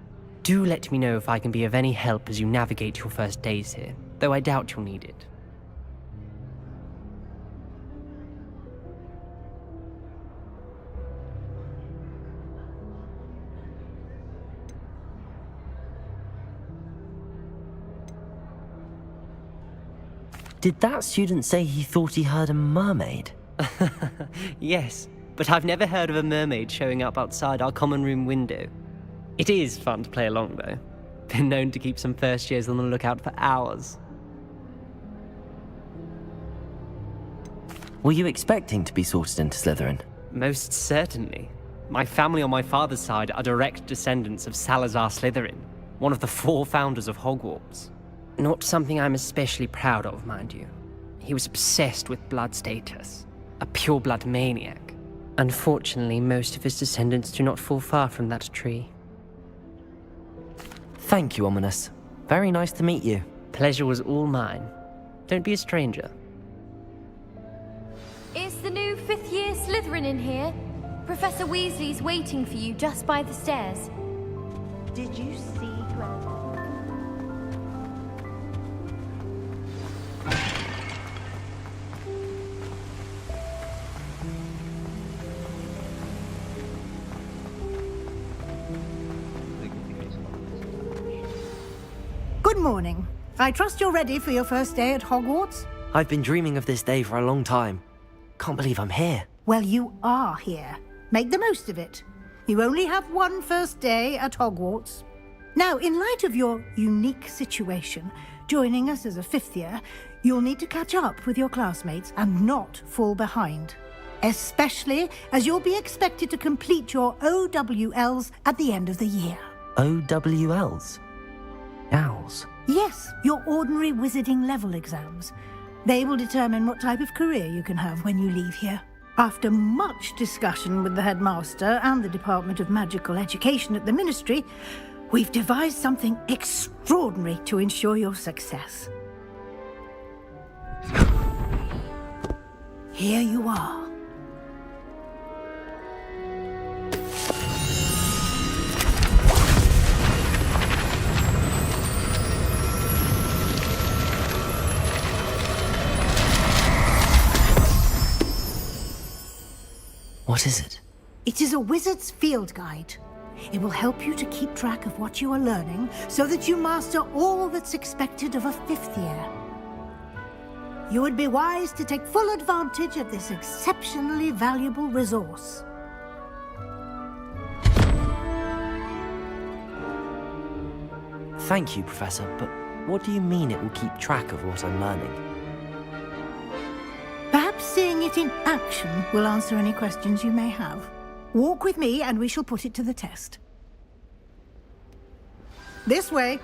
Do let me know if I can be of any help as you navigate your first days here, though I doubt you'll need it. Did that student say he thought he heard a mermaid? Yes, but I've never heard of a mermaid showing up outside our common room window. It is fun to play along, though. Been known to keep some first years on the lookout for hours. Were you expecting to be sorted into Slytherin? Most certainly. My family on my father's side are direct descendants of Salazar Slytherin, one of the 4 founders of Hogwarts. Not something I'm especially proud of, mind you. He was obsessed with blood status, a pure-blood maniac. Unfortunately, most of his descendants do not fall far from that tree. Thank you, Ominous. Very nice to meet you. Pleasure was all mine. Don't be a stranger. Is the new 5th year Slytherin in here? Professor Weasley's waiting for you just by the stairs. Did you see Grandma? Good morning. I trust you're ready for your first day at Hogwarts? I've been dreaming of this day for a long time. Can't believe I'm here. Well, you are here. Make the most of it. You only have one first day at Hogwarts. Now, in light of your unique situation, joining us as a 5th year, you'll need to catch up with your classmates and not fall behind. Especially as you'll be expected to complete your OWLs at the end of the year. OWLs? Owls? Yes, your ordinary wizarding level exams. They will determine what type of career you can have when you leave here. After much discussion with the headmaster and the Department of Magical Education at the Ministry, we've devised something extraordinary to ensure your success. Here you are. What is it? It is a wizard's field guide. It will help you to keep track of what you are learning so that you master all that's expected of a 5th year. You would be wise to take full advantage of this exceptionally valuable resource. Thank you, Professor, but what do you mean it will keep track of what I'm learning? Perhaps seeing it in action will answer any questions you may have. Walk with me and we shall put it to the test. This way.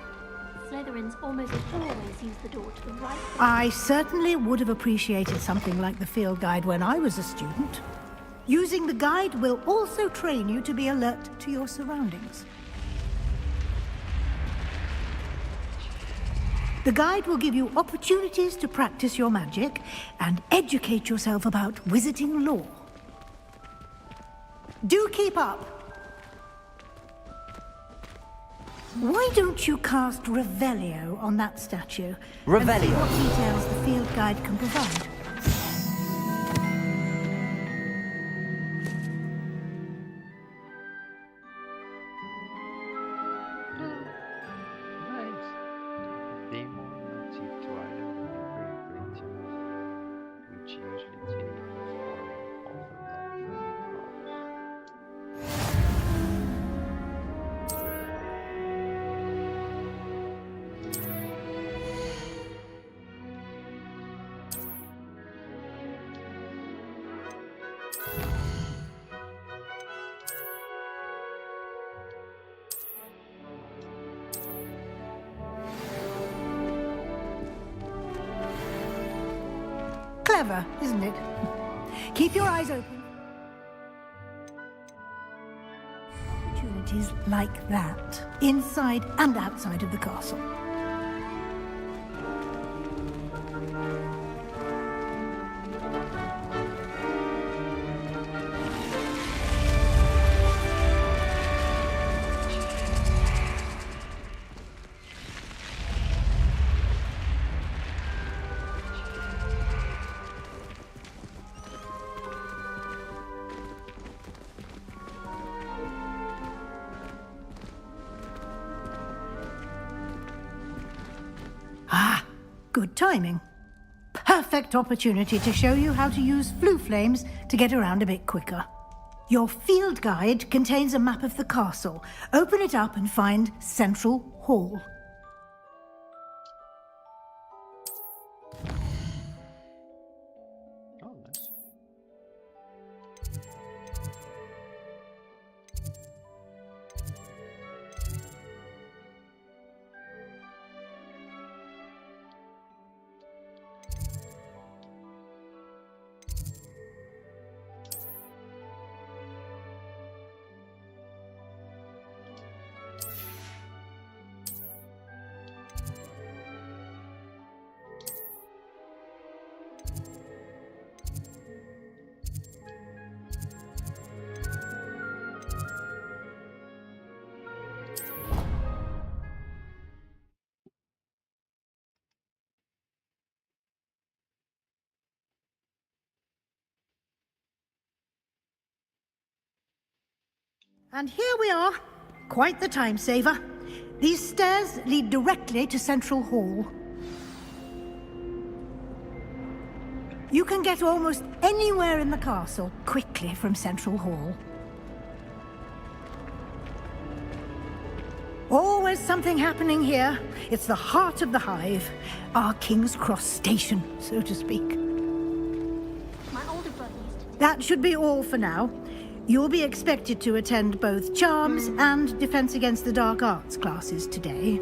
Slytherins almost always use the door to the right. I certainly would have appreciated something like the field guide when I was a student. Using the guide will also train you to be alert to your surroundings. The guide will give you opportunities to practice your magic and educate yourself about wizarding lore. Do keep up! Why don't you cast Revelio on that statue? Revelio? And see what details the field guide can provide. Clever, isn't it? Keep your eyes open. Opportunities like that, inside and outside of the castle. Good timing. Perfect opportunity to show you how to use flue flames to get around a bit quicker. Your field guide contains a map of the castle. Open it up and find Central Hall. And here we are. Quite the time saver. These stairs lead directly to Central Hall. You can get almost anywhere in the castle quickly from Central Hall. Always something happening here. It's the heart of the hive. Our King's Cross station, so to speak. My older brother used to... That should be all for now. You'll be expected to attend both Charms and Defense Against the Dark Arts classes today.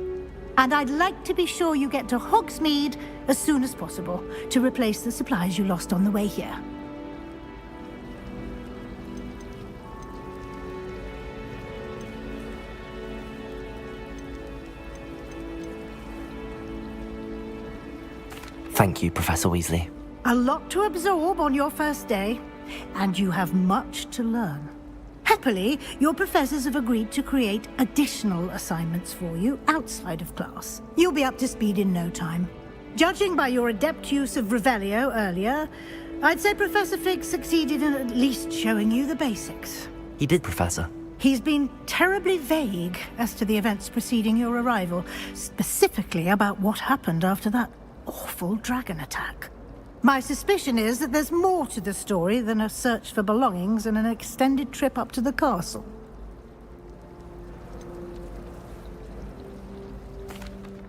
And I'd like to be sure you get to Hogsmeade as soon as possible to replace the supplies you lost on the way here. Thank you, Professor Weasley. A lot to absorb on your first day, and you have much to learn. Happily, your professors have agreed to create additional assignments for you outside of class. You'll be up to speed in no time. Judging by your adept use of Revelio earlier, I'd say Professor Fig succeeded in at least showing you the basics. He did, Professor. He's been terribly vague as to the events preceding your arrival, specifically about what happened after that awful dragon attack. My suspicion is that there's more to the story than a search for belongings and an extended trip up to the castle.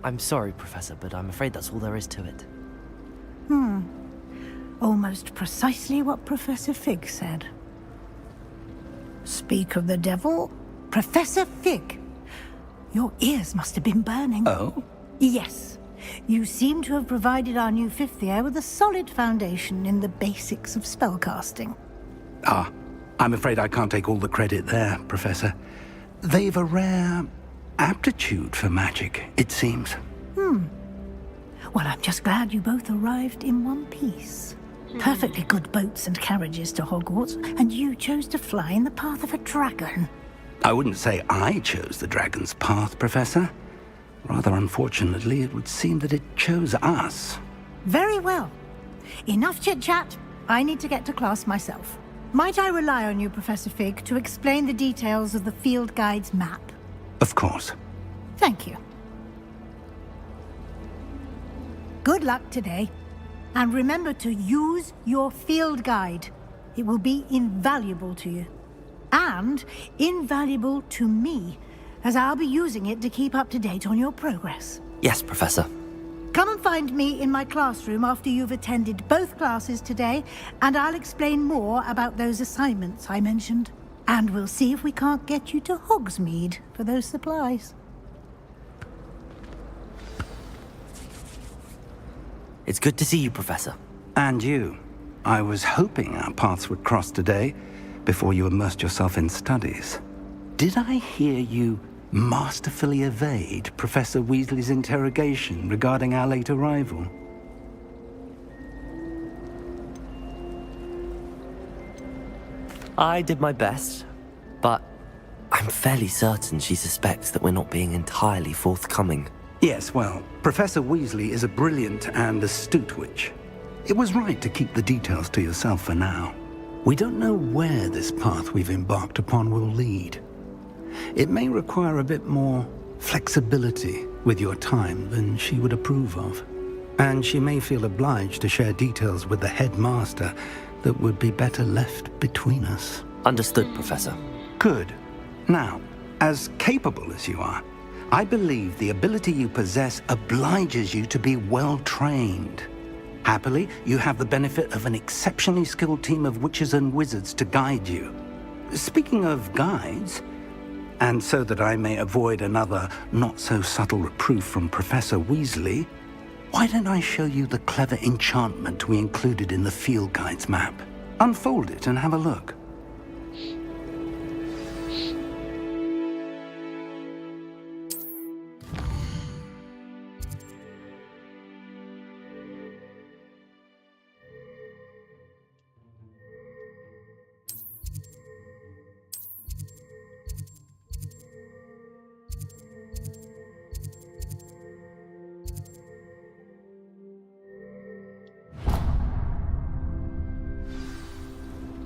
I'm sorry, Professor, but I'm afraid that's all there is to it. Almost precisely what Professor Fig said. Speak of the devil, Professor Fig. Your ears must have been burning. Oh? Yes. You seem to have provided our new fifth year with a solid foundation in the basics of spellcasting. Ah, I'm afraid I can't take all the credit there, Professor. They've a rare aptitude for magic, it seems. Well, I'm just glad you both arrived in one piece. Perfectly good boats and carriages to Hogwarts, and you chose to fly in the path of a dragon. I wouldn't say I chose the dragon's path, Professor. Rather unfortunately, it would seem that it chose us. Very well. Enough chit-chat. I need to get to class myself. Might I rely on you, Professor Fig, to explain the details of the field guide's map? Of course. Thank you. Good luck today. And remember to use your field guide. It will be invaluable to you. And invaluable to me, as I'll be using it to keep up to date on your progress. Yes, Professor. Come and find me in my classroom after you've attended both classes today, and I'll explain more about those assignments I mentioned. And we'll see if we can't get you to Hogsmeade for those supplies. It's good to see you, Professor. And you. I was hoping our paths would cross today, before you immersed yourself in studies. Did I hear you masterfully evade Professor Weasley's interrogation regarding our late arrival? I did my best, but I'm fairly certain she suspects that we're not being entirely forthcoming. Yes, well, Professor Weasley is a brilliant and astute witch. It was right to keep the details to yourself for now. We don't know where this path we've embarked upon will lead. It may require a bit more flexibility with your time than she would approve of. And she may feel obliged to share details with the headmaster that would be better left between us. Understood, Professor. Good. Now, as capable as you are, I believe the ability you possess obliges you to be well-trained. Happily, you have the benefit of an exceptionally skilled team of witches and wizards to guide you. Speaking of guides, and so that I may avoid another not-so-subtle reproof from Professor Weasley, why don't I show you the clever enchantment we included in the field guide's map? Unfold it and have a look.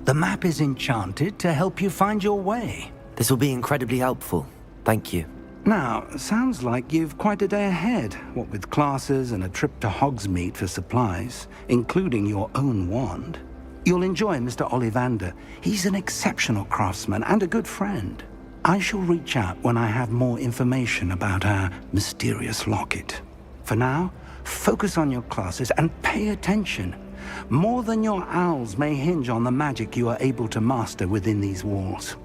The map is enchanted to help you find your way. This will be incredibly helpful. Thank you. Now, sounds like you've quite a day ahead, what with classes and a trip to Hogsmeade for supplies, including your own wand. You'll enjoy Mr. Ollivander. He's an exceptional craftsman and a good friend. I shall reach out when I have more information about our mysterious locket. For now, focus on your classes and pay attention. More than your owls may hinge on the magic you are able to master within these walls.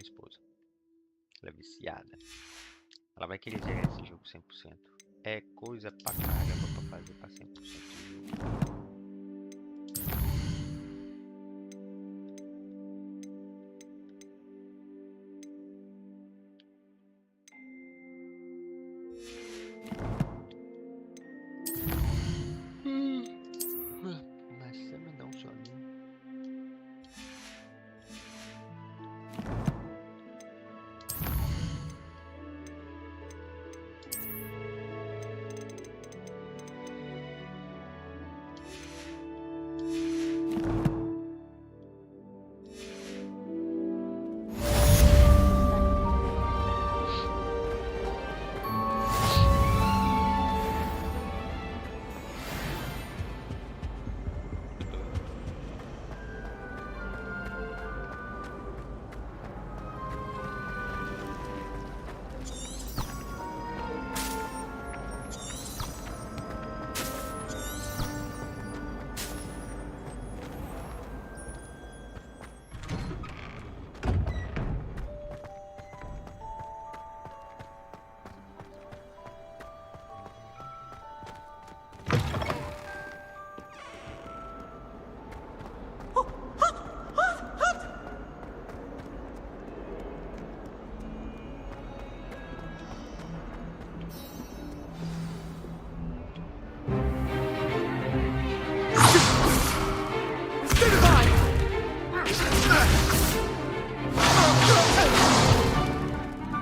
esposa. Ela é viciada. Ela vai querer zerar esse jogo 100%. É coisa pra caramba pra fazer pra 100% de jogo. Mas me dá um soninho.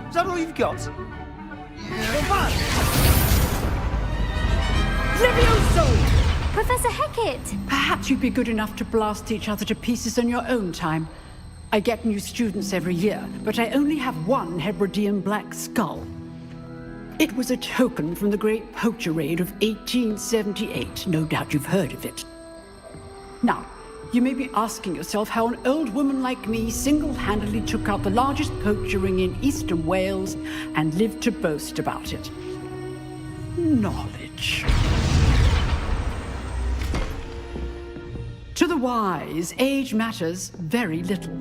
Is that all you've got? Levioso! Professor Hecat! Perhaps you'd be good enough to blast each other to pieces on your own time. I get new students every year, but I only have one Hebridean black skull. It was a token from the Great Poacher Raid of 1878. No doubt you've heard of it. Now, you may be asking yourself how an old woman like me single-handedly took out the largest poacher ring in eastern Wales and lived to boast about it. Knowledge. To the wise, age matters very little.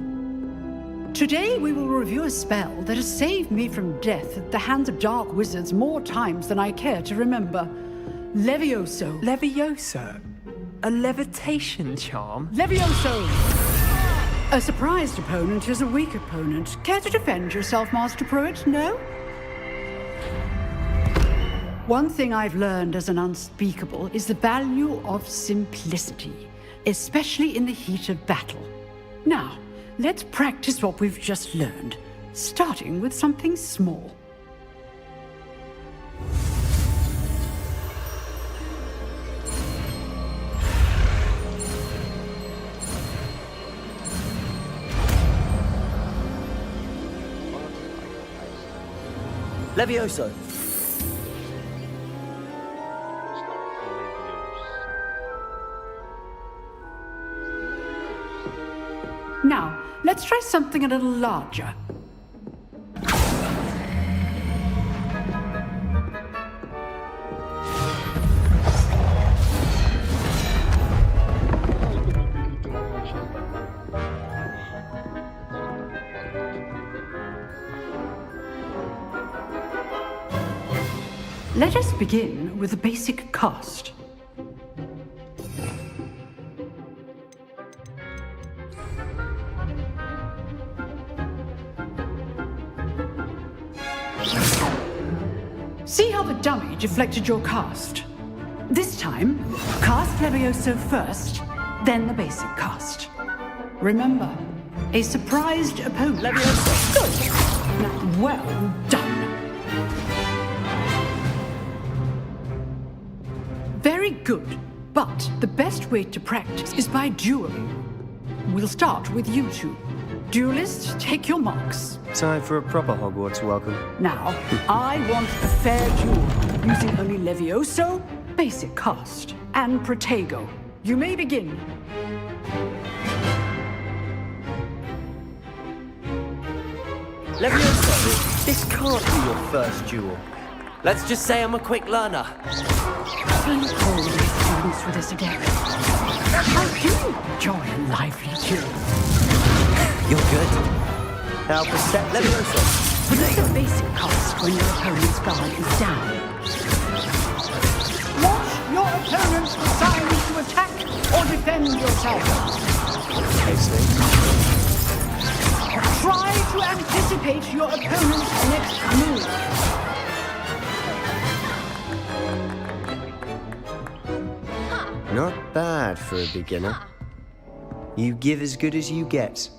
Today we will review a spell that has saved me from death at the hands of dark wizards more times than I care to remember. Levioso. Levioso? A levitation charm? Levioso! A surprised opponent is a weak opponent. Care to defend yourself, Master Pruitt? No? One thing I've learned as an unspeakable is the value of simplicity, especially in the heat of battle. Now, let's practice what we've just learned, starting with something small. Levioso. Now, let's try something a little larger. Let us begin with the basic cast. See how the dummy deflected your cast? This time, cast Levioso first, then the basic cast. Remember, a surprised opponent. Levioso. Good. Now, well done. Very good, but the best way to practice is by dueling. We'll start with you two. Duelists, take your marks. Time for a proper Hogwarts welcome. Now, I want a fair duel, using only Levioso, basic cast, and Protego. You may begin. Levioso, this can't be your first duel. Let's just say I'm a quick learner. Please call these students for this again. I do enjoy a lively duel. You're good. How perceptive. Use the basic cost when your opponent's guard is down. Watch your opponent decide to attack or defend yourself. Try to anticipate your opponent's next move. Not bad for a beginner. You give as good as you get.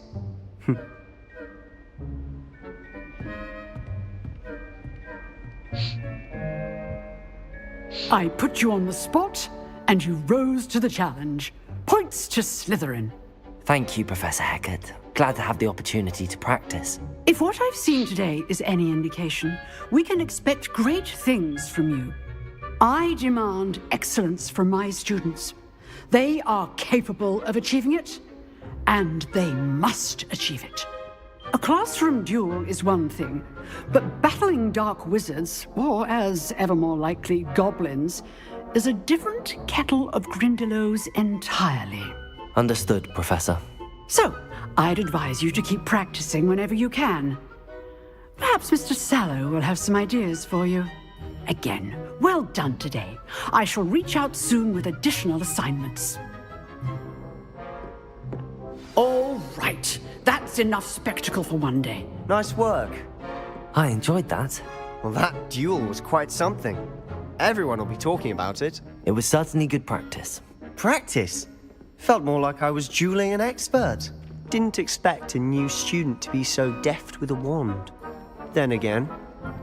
I put you on the spot, and you rose to the challenge. Points to Slytherin. Thank you, Professor Hecat. Glad to have the opportunity to practice. If what I've seen today is any indication, we can expect great things from you. I demand excellence from my students. They are capable of achieving it, and they must achieve it. A classroom duel is one thing, but battling dark wizards, or as ever more likely, goblins, is a different kettle of Grindylows entirely. Understood, Professor. So, I'd advise you to keep practicing whenever you can. Perhaps Mr. Sallow will have some ideas for you. Again, well done today. I shall reach out soon with additional assignments. All right. That's enough spectacle for one day. Nice work. I enjoyed that. Well, that duel was quite something. Everyone will be talking about it. It was certainly good practice. Practice? Felt more like I was dueling an expert. Didn't expect a new student to be so deft with a wand. Then again,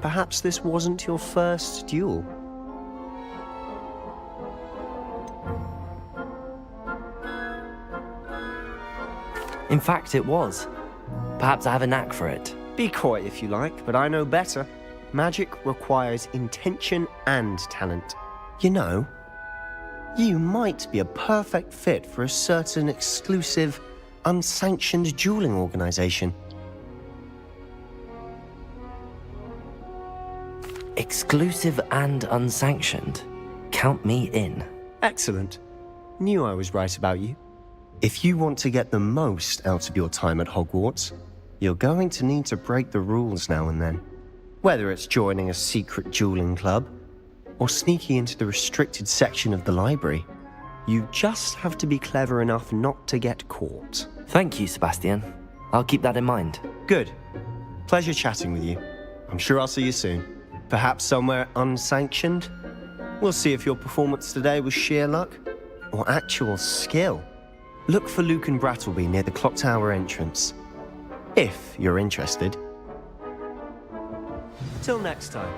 perhaps this wasn't your first duel. In fact, it was. Perhaps I have a knack for it. Be coy if you like, but I know better. Magic requires intention and talent. You know, you might be a perfect fit for a certain exclusive, unsanctioned dueling organization. Exclusive and unsanctioned. Count me in. Excellent. Knew I was right about you. If you want to get the most out of your time at Hogwarts, you're going to need to break the rules now and then. Whether it's joining a secret dueling club, or sneaking into the restricted section of the library, you just have to be clever enough not to get caught. Thank you, Sebastian. I'll keep that in mind. Good. Pleasure chatting with you. I'm sure I'll see you soon. Perhaps somewhere unsanctioned? We'll see if your performance today was sheer luck, or actual skill. Look for Luke and Brattleby near the clock tower entrance. If you're interested. Till next time.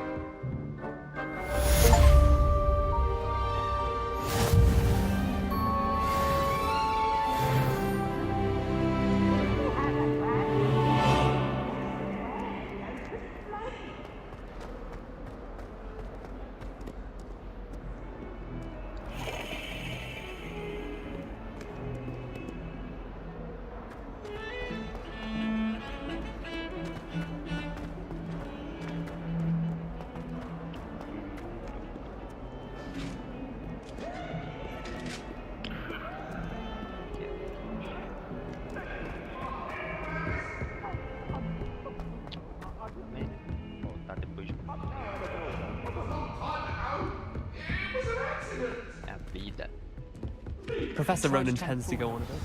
Professor Ronan tends to go on a bit.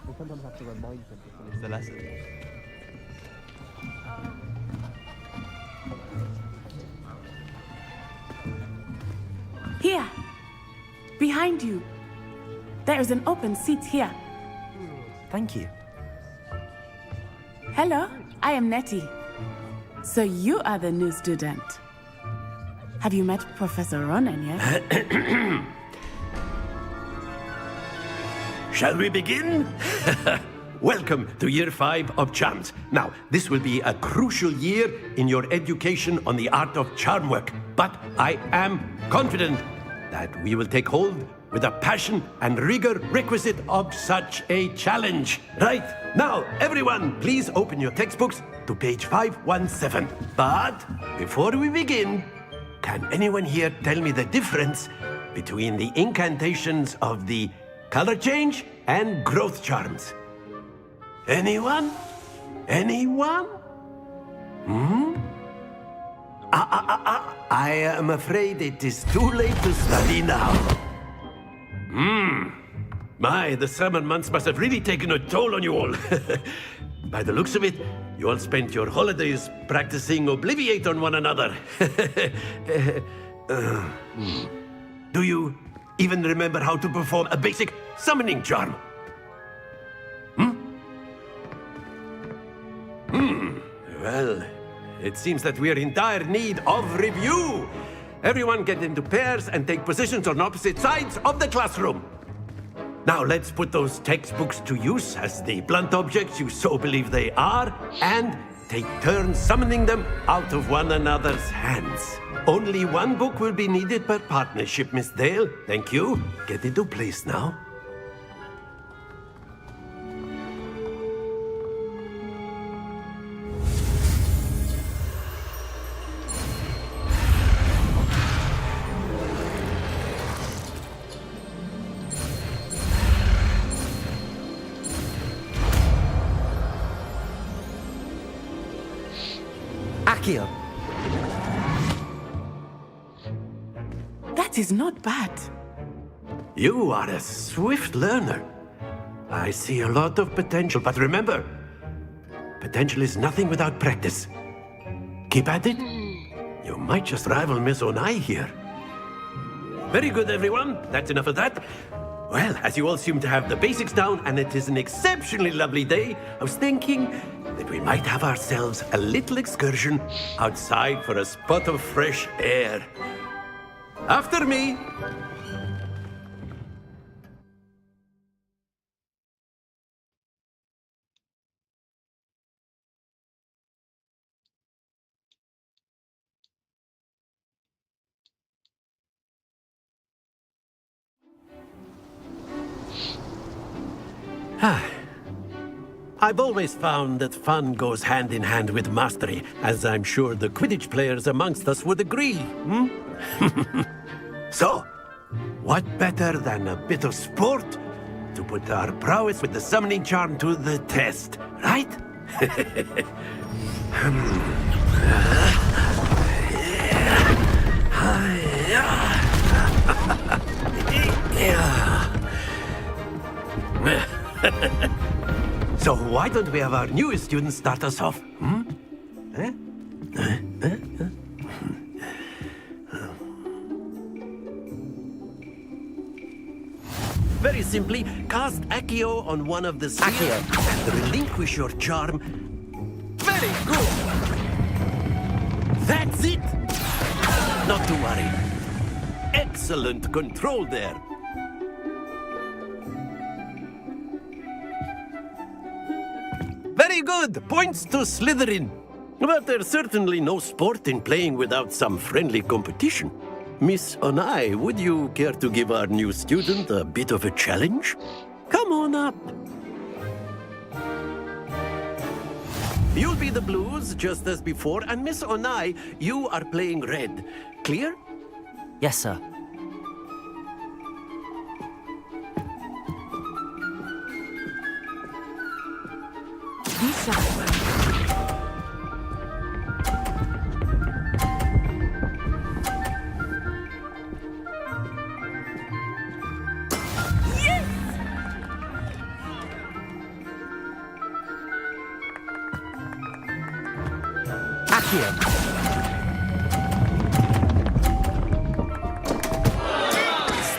We sometimes have to remind him to finish the lesson. Here, behind you. There is an open seat here. Thank you. Hello, I am Nettie. So you are the new student. Have you met Professor Ronan yet? Shall we begin? Welcome to Year 5 of Charms. Now, this will be a crucial year in your education on the art of charm work, but I am confident that we will take hold with the passion and rigor requisite of such a challenge. Right, now, everyone, please open your textbooks to page 517. But before we begin, can anyone here tell me the difference between the incantations of the color change and growth charms? Anyone? Anyone? I am afraid it is too late to study now. My, the summer months must have really taken a toll on you all. By the looks of it, you all spent your holidays practicing Obliviate on one another. Do you even remember how to perform a basic summoning charm? Well, it seems that we are in dire need of review. Everyone get into pairs and take positions on opposite sides of the classroom. Now let's put those textbooks to use as the blunt objects you so believe they are, and take turns summoning them out of one another's hands. Only one book will be needed per partnership, Miss Dale. Thank you. Get into place now. Akio. That is not bad. You are a swift learner. I see a lot of potential, but remember, potential is nothing without practice. Keep at it. You might just rival Miss Onai here. Very good, everyone. That's enough of that. Well, as you all seem to have the basics down, and it is an exceptionally lovely day, I was thinking that we might have ourselves a little excursion outside for a spot of fresh air. After me. I've always found that fun goes hand in hand with mastery, as I'm sure the Quidditch players amongst us would agree. So, what better than a bit of sport to put our prowess with the summoning charm to the test, right? So why don't we have our newest student start us off? Very simply, cast Accio on one of the spheres and relinquish your charm. Very good! That's it! Not to worry. Excellent control there. Very good! Points to Slytherin. But there's certainly no sport in playing without some friendly competition. Miss Onai, would you care to give our new student a bit of a challenge? Come on up. You'll be the blues, just as before, and Miss Onai, you are playing red. Clear? Yes, sir.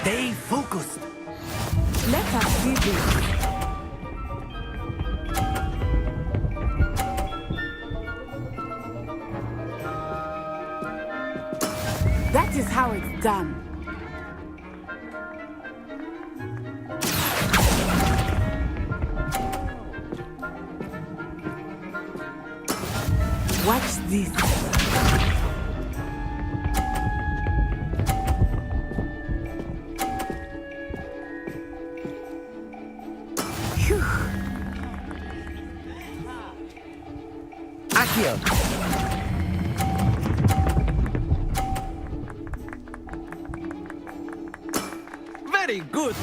Stay focused. Let us see this. That is how it's done. Watch this. Phew. Accio. Very good.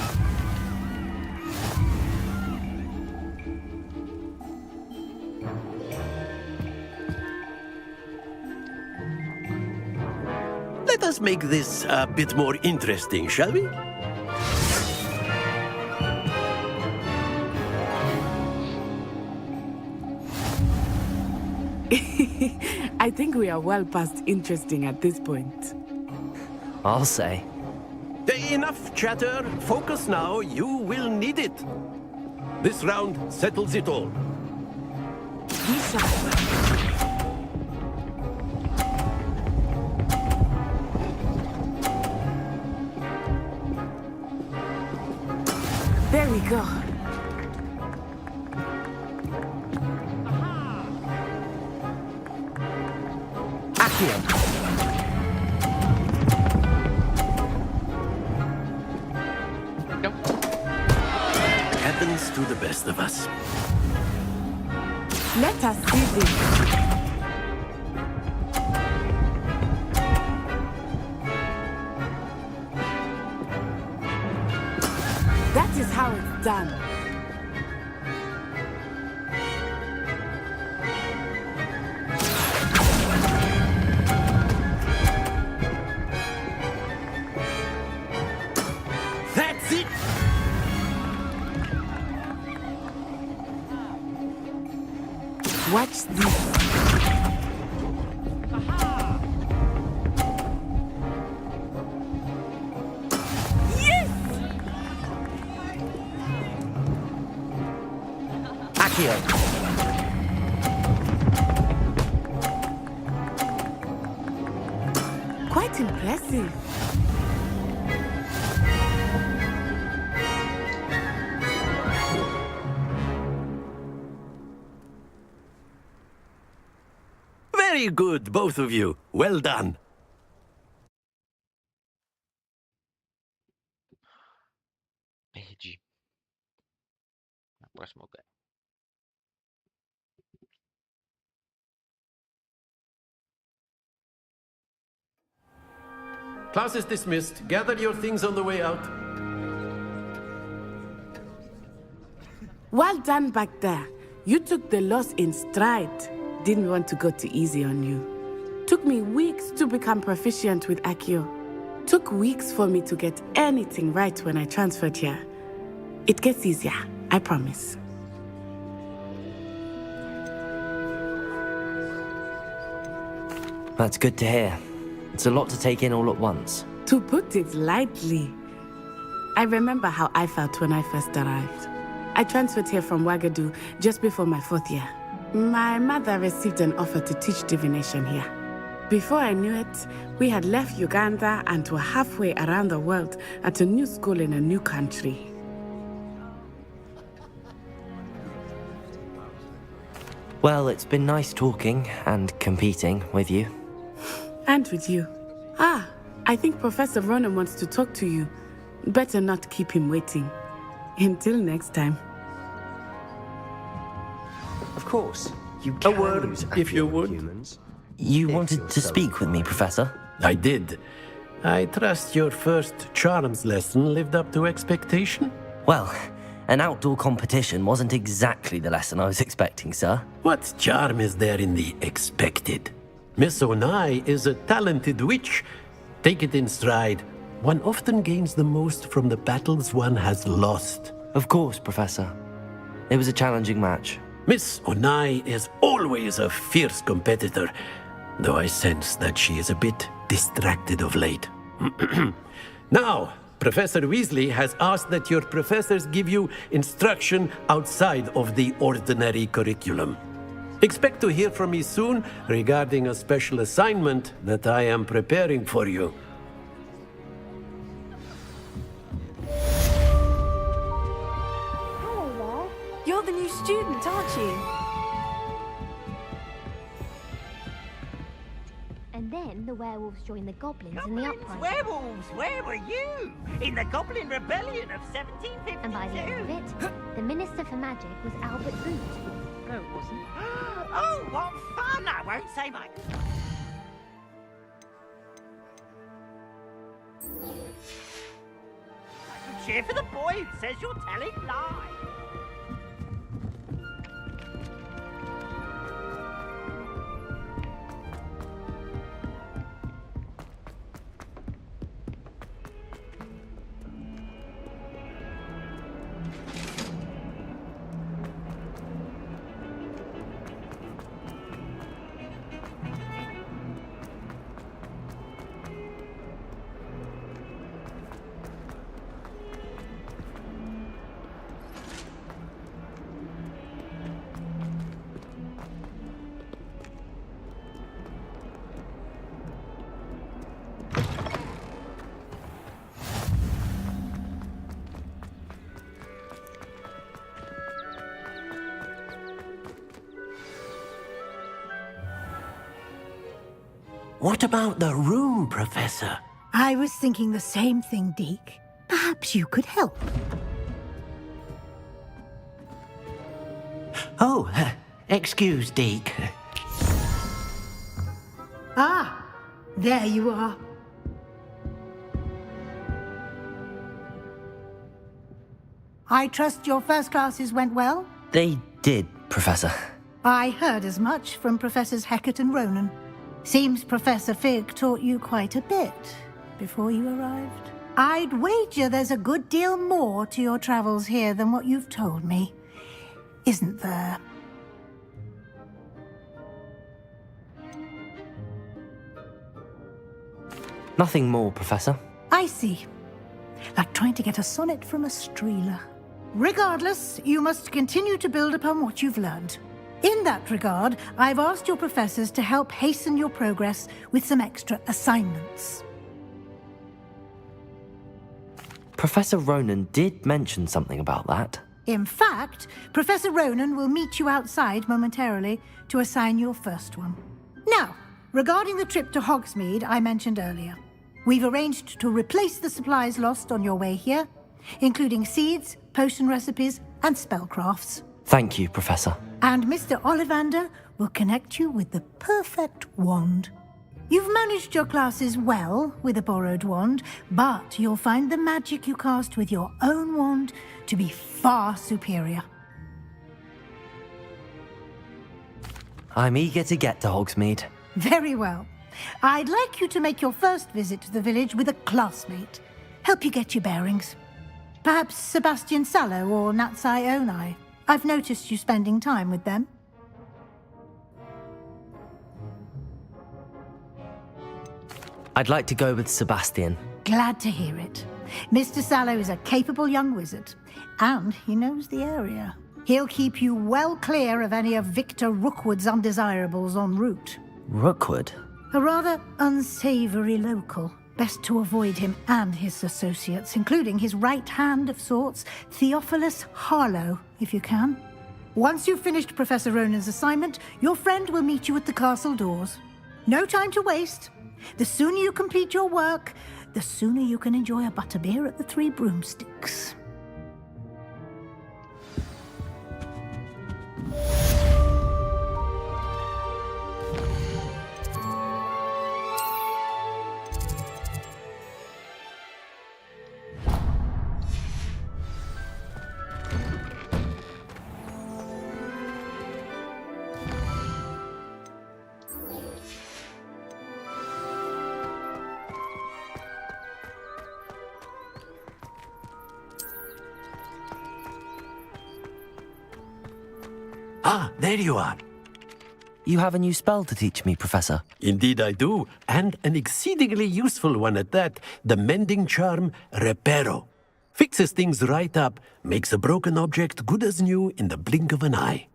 Let us make this a bit more interesting, shall we? I think we are well past interesting at this point. I'll say. Enough chatter. Focus now. You will need it. This round settles it all. We shall. There we go. Happens to the best of us. Let us see this. That is how it's done. That's it! Watch this. Yes! Accio. Quite impressive. Very good, both of you. Well done. Perdi. Na próxima eu ganho. Class is dismissed. Gather your things on the way out. Well done back there. You took the loss in stride. Didn't want to go too easy on you. Took me weeks to become proficient with Accio. Took weeks for me to get anything right when I transferred here. It gets easier, I promise. That's good to hear. It's a lot to take in all at once. To put it lightly, I remember how I felt when I first arrived. I transferred here from Ouagadougou just before my 4th year. My mother received an offer to teach divination here. Before I knew it, we had left Uganda and were halfway around the world at a new school in a new country. Well, it's been nice talking and competing with you. And with you. Ah, I think Professor Ronan wants to talk to you. Better not keep him waiting. Until next time. Of course. You A word, if you would. humans. You wanted to speak with me, Professor? I did. I trust your first charms lesson lived up to expectation? Well, an outdoor competition wasn't exactly the lesson I was expecting, sir. What charm is there in the expected? Miss Onai is a talented witch. Take it in stride. One often gains the most from the battles one has lost. Of course, Professor. It was a challenging match. Miss Onai is always a fierce competitor, though I sense that she is a bit distracted of late. Now, Professor Weasley has asked that your professors give you instruction outside of the ordinary curriculum. Expect to hear from me soon regarding a special assignment that I am preparing for you. Hello there. You're the new student, aren't you? And then the werewolves joined the goblins in the uprising. Werewolves, where were you? In the Goblin Rebellion of 1752. And by the end of it, the Minister for Magic was Albert Boot. No, it wasn't. Oh, what fun! I won't say much. Cheer for the boy who says you're telling lies. What about the room, Professor? I was thinking the same thing, Deke. Perhaps you could help. Oh, excuse, Deke. Ah, there you are. I trust your first classes went well? They did, Professor. I heard as much from Professors Hecat and Ronan. Seems Professor Fig taught you quite a bit before you arrived. I'd wager there's a good deal more to your travels here than what you've told me. Isn't there? Nothing more, Professor. I see. Like trying to get a sonnet from a streeler. Regardless, you must continue to build upon what you've learned. In that regard, I've asked your professors to help hasten your progress with some extra assignments. Professor Ronan did mention something about that. In fact, Professor Ronan will meet you outside momentarily to assign your first one. Now, regarding the trip to Hogsmeade I mentioned earlier, we've arranged to replace the supplies lost on your way here, including seeds, potion recipes, and spellcrafts. Thank you, Professor. And Mr. Ollivander will connect you with the perfect wand. You've managed your classes well with a borrowed wand, but you'll find the magic you cast with your own wand to be far superior. I'm eager to get to Hogsmeade. Very well. I'd like you to make your first visit to the village with a classmate. Help you get your bearings. Perhaps Sebastian Sallow or Natsai Onai. I've noticed you spending time with them. I'd like to go with Sebastian. Glad to hear it. Mr. Sallow is a capable young wizard, and he knows the area. He'll keep you well clear of any of Victor Rookwood's undesirables en route. Rookwood? A rather unsavory local. Best to avoid him and his associates, including his right hand of sorts, Theophilus Harlow, if you can. Once you've finished Professor Ronan's assignment, your friend will meet you at the castle doors. No time to waste. The sooner you complete your work, the sooner you can enjoy a butterbeer at the Three Broomsticks. Ah, there you are. You have a new spell to teach me, Professor. Indeed I do, and an exceedingly useful one at that. The mending charm, Reparo. Fixes things right up, makes a broken object good as new in the blink of an eye.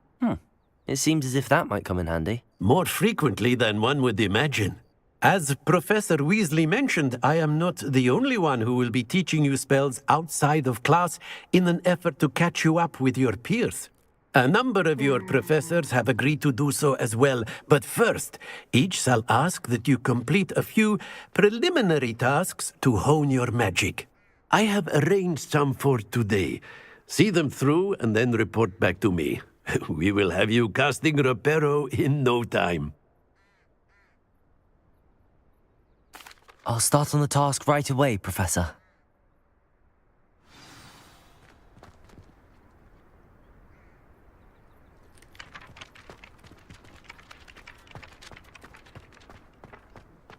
It seems as if that might come in handy. More frequently than one would imagine. As Professor Weasley mentioned, I am not the only one who will be teaching you spells outside of class in an effort to catch you up with your peers. A number of your professors have agreed to do so as well, but first, each shall ask that you complete a few preliminary tasks to hone your magic. I have arranged some for today. See them through and then report back to me. We will have you casting Reparo in no time. I'll start on the task right away, Professor.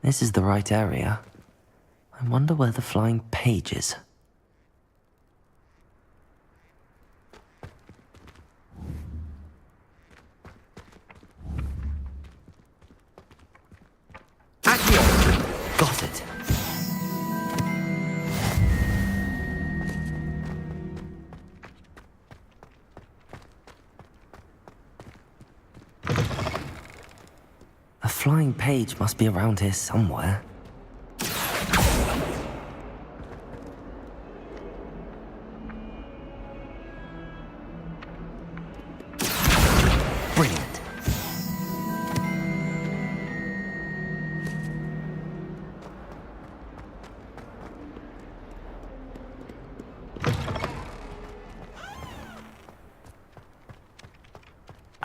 This is the right area. I wonder where the flying page is. Got it. A flying page must be around here somewhere. Brilliant.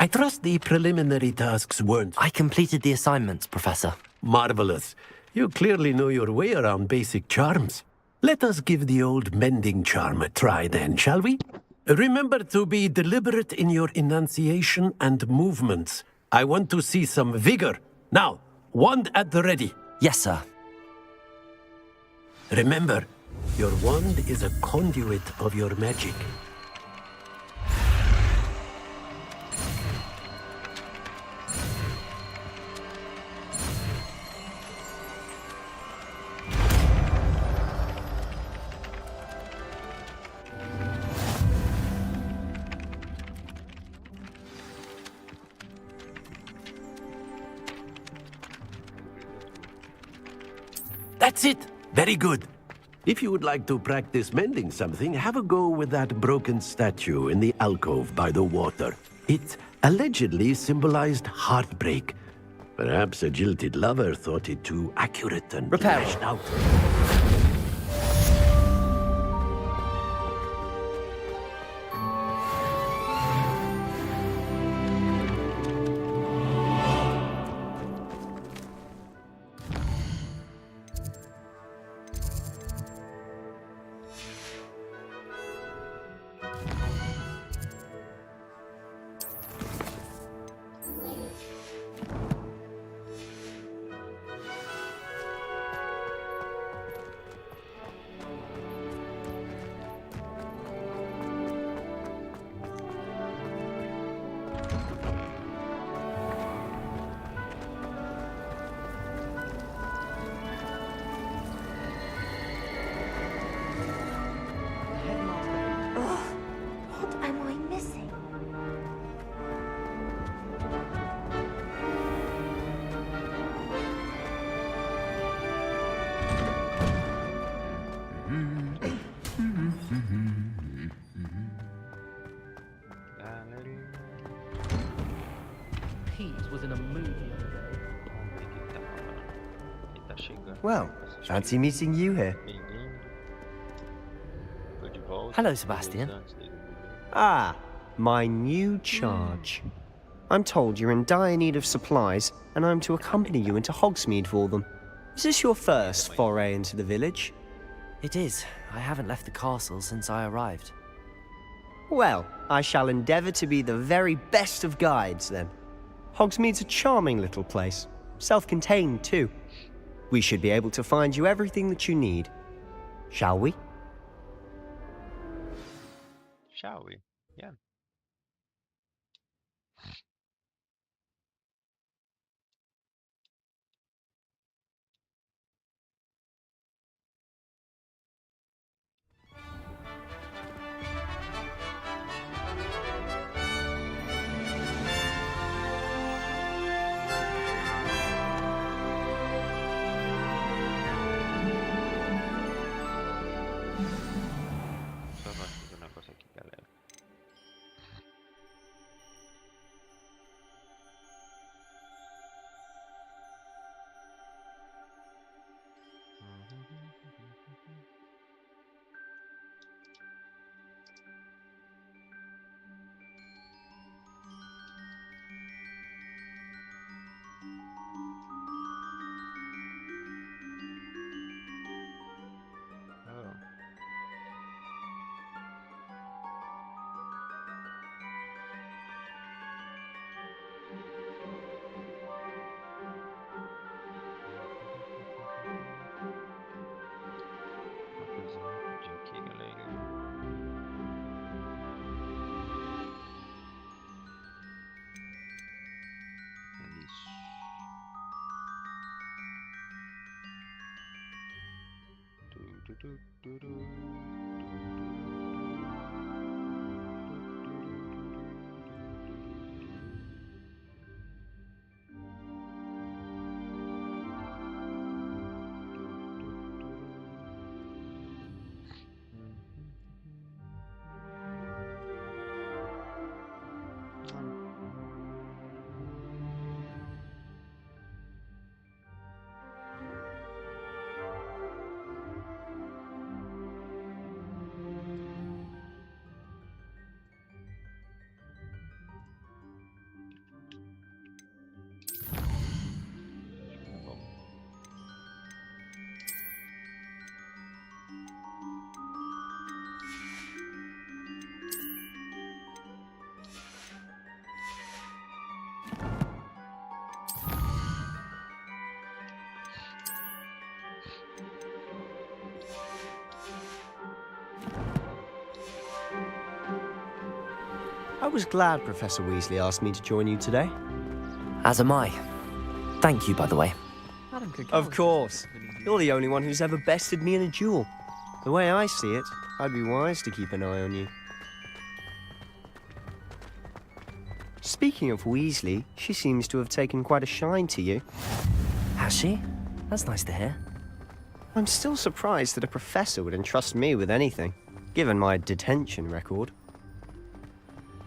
I trust the preliminary tasks weren't... I completed the assignments, Professor. Marvelous. You clearly know your way around basic charms. Let us give the old mending charm a try then, shall we? Remember to be deliberate in your enunciation and movements. I want to see some vigor. Now, wand at the ready. Yes, sir. Remember, your wand is a conduit of your magic. That's it! Very good. If you would like to practice mending something, have a go with that broken statue in the alcove by the water. It allegedly symbolized heartbreak. Perhaps a jilted lover thought it too accurate and lashed out. Was in a movie. Well, fancy meeting you here. Hello, Sebastian. Ah, my new charge. I'm told you're in dire need of supplies, and I'm to accompany you into Hogsmeade for them. Is this your first foray into the village? It is. I haven't left the castle since I arrived. Well, I shall endeavour to be the very best of guides, then. Hogsmeade's a charming little place. Self-contained, too. We should be able to find you everything that you need. Shall we? Shall we? Yeah. I was glad Professor Weasley asked me to join you today. As am I. Thank you, by the way. Of course. You're the only one who's ever bested me in a duel. The way I see it, I'd be wise to keep an eye on you. Speaking of Weasley, she seems to have taken quite a shine to you. Has she? That's nice to hear. I'm still surprised that a professor would entrust me with anything, given my detention record.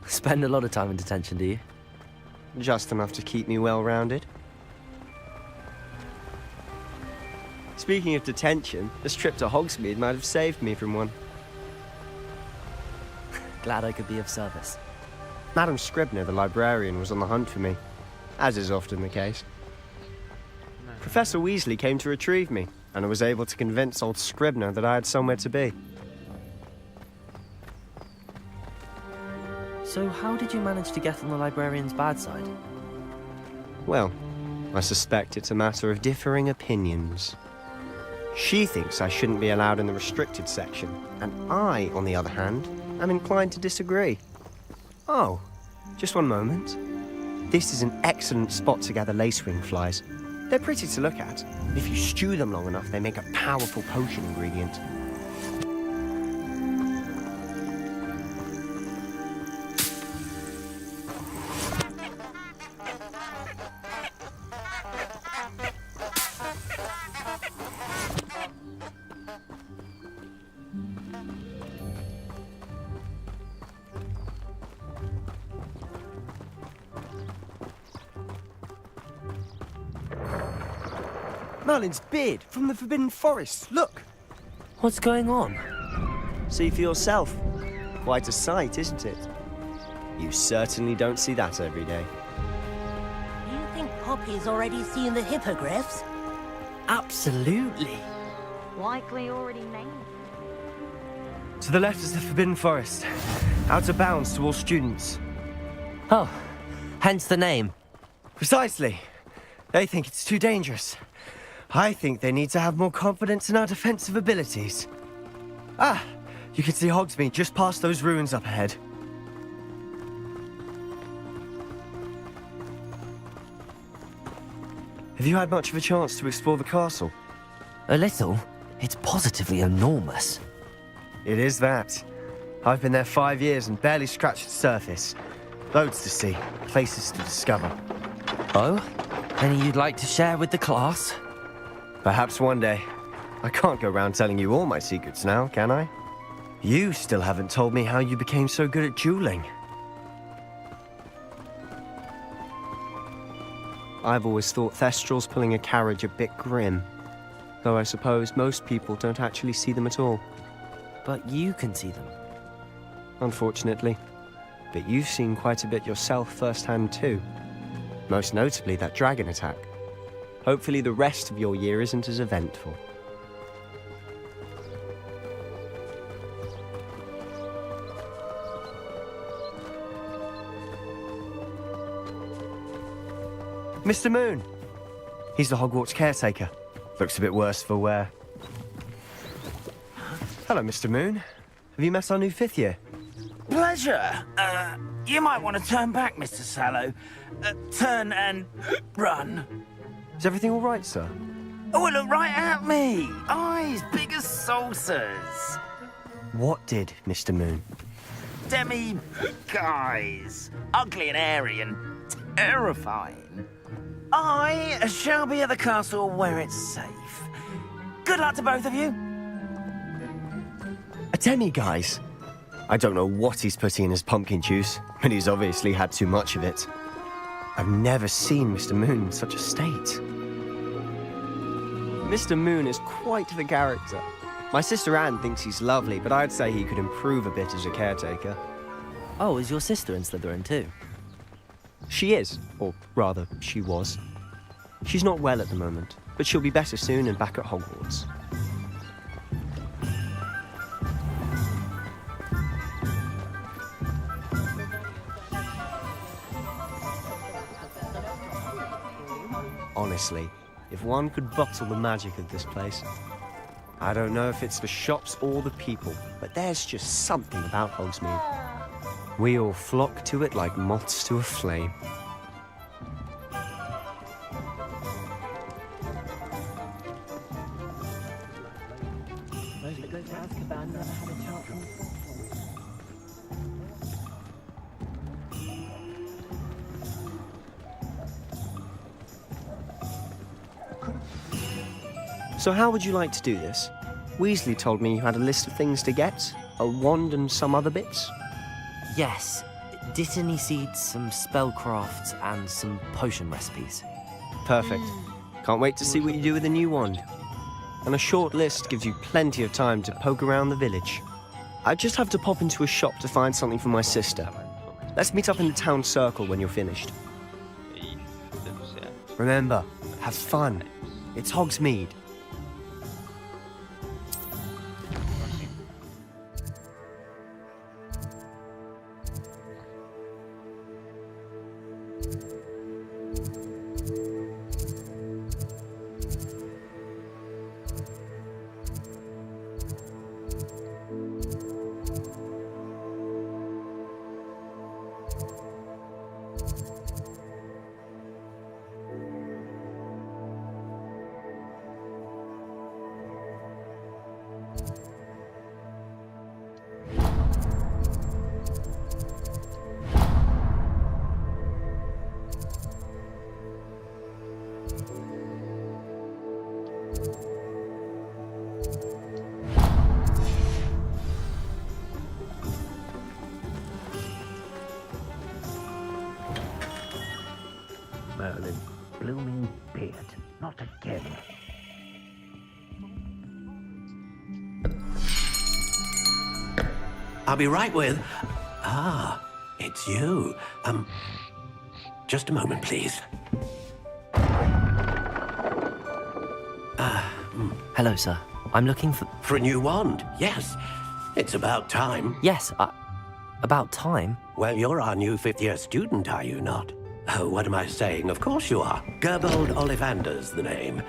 Spend a lot of time in detention, do you? Just enough to keep me well-rounded. Speaking of detention, this trip to Hogsmeade might have saved me from one. Glad I could be of service. Madam Scribner, the librarian, was on the hunt for me, as is often the case. Professor Weasley came to retrieve me, and I was able to convince old Scribner that I had somewhere to be. So how did you manage to get on the librarian's bad side? Well, I suspect it's a matter of differing opinions. She thinks I shouldn't be allowed in the restricted section, and I, on the other hand, am inclined to disagree. Oh, just one moment. This is an excellent spot to gather lacewing flies. They're pretty to look at. If you stew them long enough, they make a powerful potion ingredient. Merlin's beard from the Forbidden Forest. Look! What's going on? See for yourself. Quite a sight, isn't it? You certainly don't see that every day. Do you think Poppy's already seen the hippogriffs? Absolutely. Likely already named. To the left is the Forbidden Forest. Out of bounds to all students. Oh, hence the name. Precisely. They think it's too dangerous. I think they need to have more confidence in our defensive abilities. Ah, you can see Hogsmeade just past those ruins up ahead. Have you had much of a chance to explore the castle? A little. It's positively enormous. It is that. I've been there 5 years and barely scratched the surface. Loads to see, places to discover. Oh? Any you'd like to share with the class? Perhaps one day. I can't go around telling you all my secrets now, can I? You still haven't told me how you became so good at dueling. I've always thought Thestrals pulling a carriage a bit grim. Though I suppose most people don't actually see them at all. But you can see them. Unfortunately. But you've seen quite a bit yourself firsthand too. Most notably that dragon attack. Hopefully the rest of your year isn't as eventful. Mr. Moon! He's the Hogwarts caretaker. Looks a bit worse for wear. Hello, Mr. Moon. Have you met our new 5th year? Pleasure. You might want to turn back, Mr. Sallow. Turn and run. Is everything all right, sir? Oh, look right at me. Eyes big as saucers. What did, Mr. Moon? Guys. Ugly and airy and terrifying. I shall be at the castle where it's safe. Good luck to both of you. A demi-guise? I don't know what he's putting in his pumpkin juice, but he's obviously had too much of it. I've never seen Mr. Moon in such a state. Mr. Moon is quite the character. My sister Anne thinks he's lovely, but I'd say he could improve a bit as a caretaker. Oh, is your sister in Slytherin too? She is, or rather, she was. She's not well at the moment, but she'll be better soon and back at Hogwarts. Honestly, if one could bottle the magic of this place. I don't know if it's the shops or the people, but there's just something about Hogsmeade. We all flock to it like moths to a flame. So how would you like to do this? Weasley told me you had a list of things to get, a wand and some other bits. Yes, Dittany seeds, some spellcrafts, and some potion recipes. Perfect. Can't wait to see what you do with the new wand. And a short list gives you plenty of time to poke around the village. I just have to pop into a shop to find something for my sister. Let's meet up in the town circle when you're finished. Remember, have fun. It's Hogsmeade. Merlin, blooming beard, not again. I'll be right with... Ah, it's you. Just a moment, please. Hello, sir. I'm looking for... For a new wand, yes. It's about time. Yes, about time? Well, you're our new fifth-year student, are you not? Oh, what am I saying? Of course you are. Gerbold Ollivander's the name.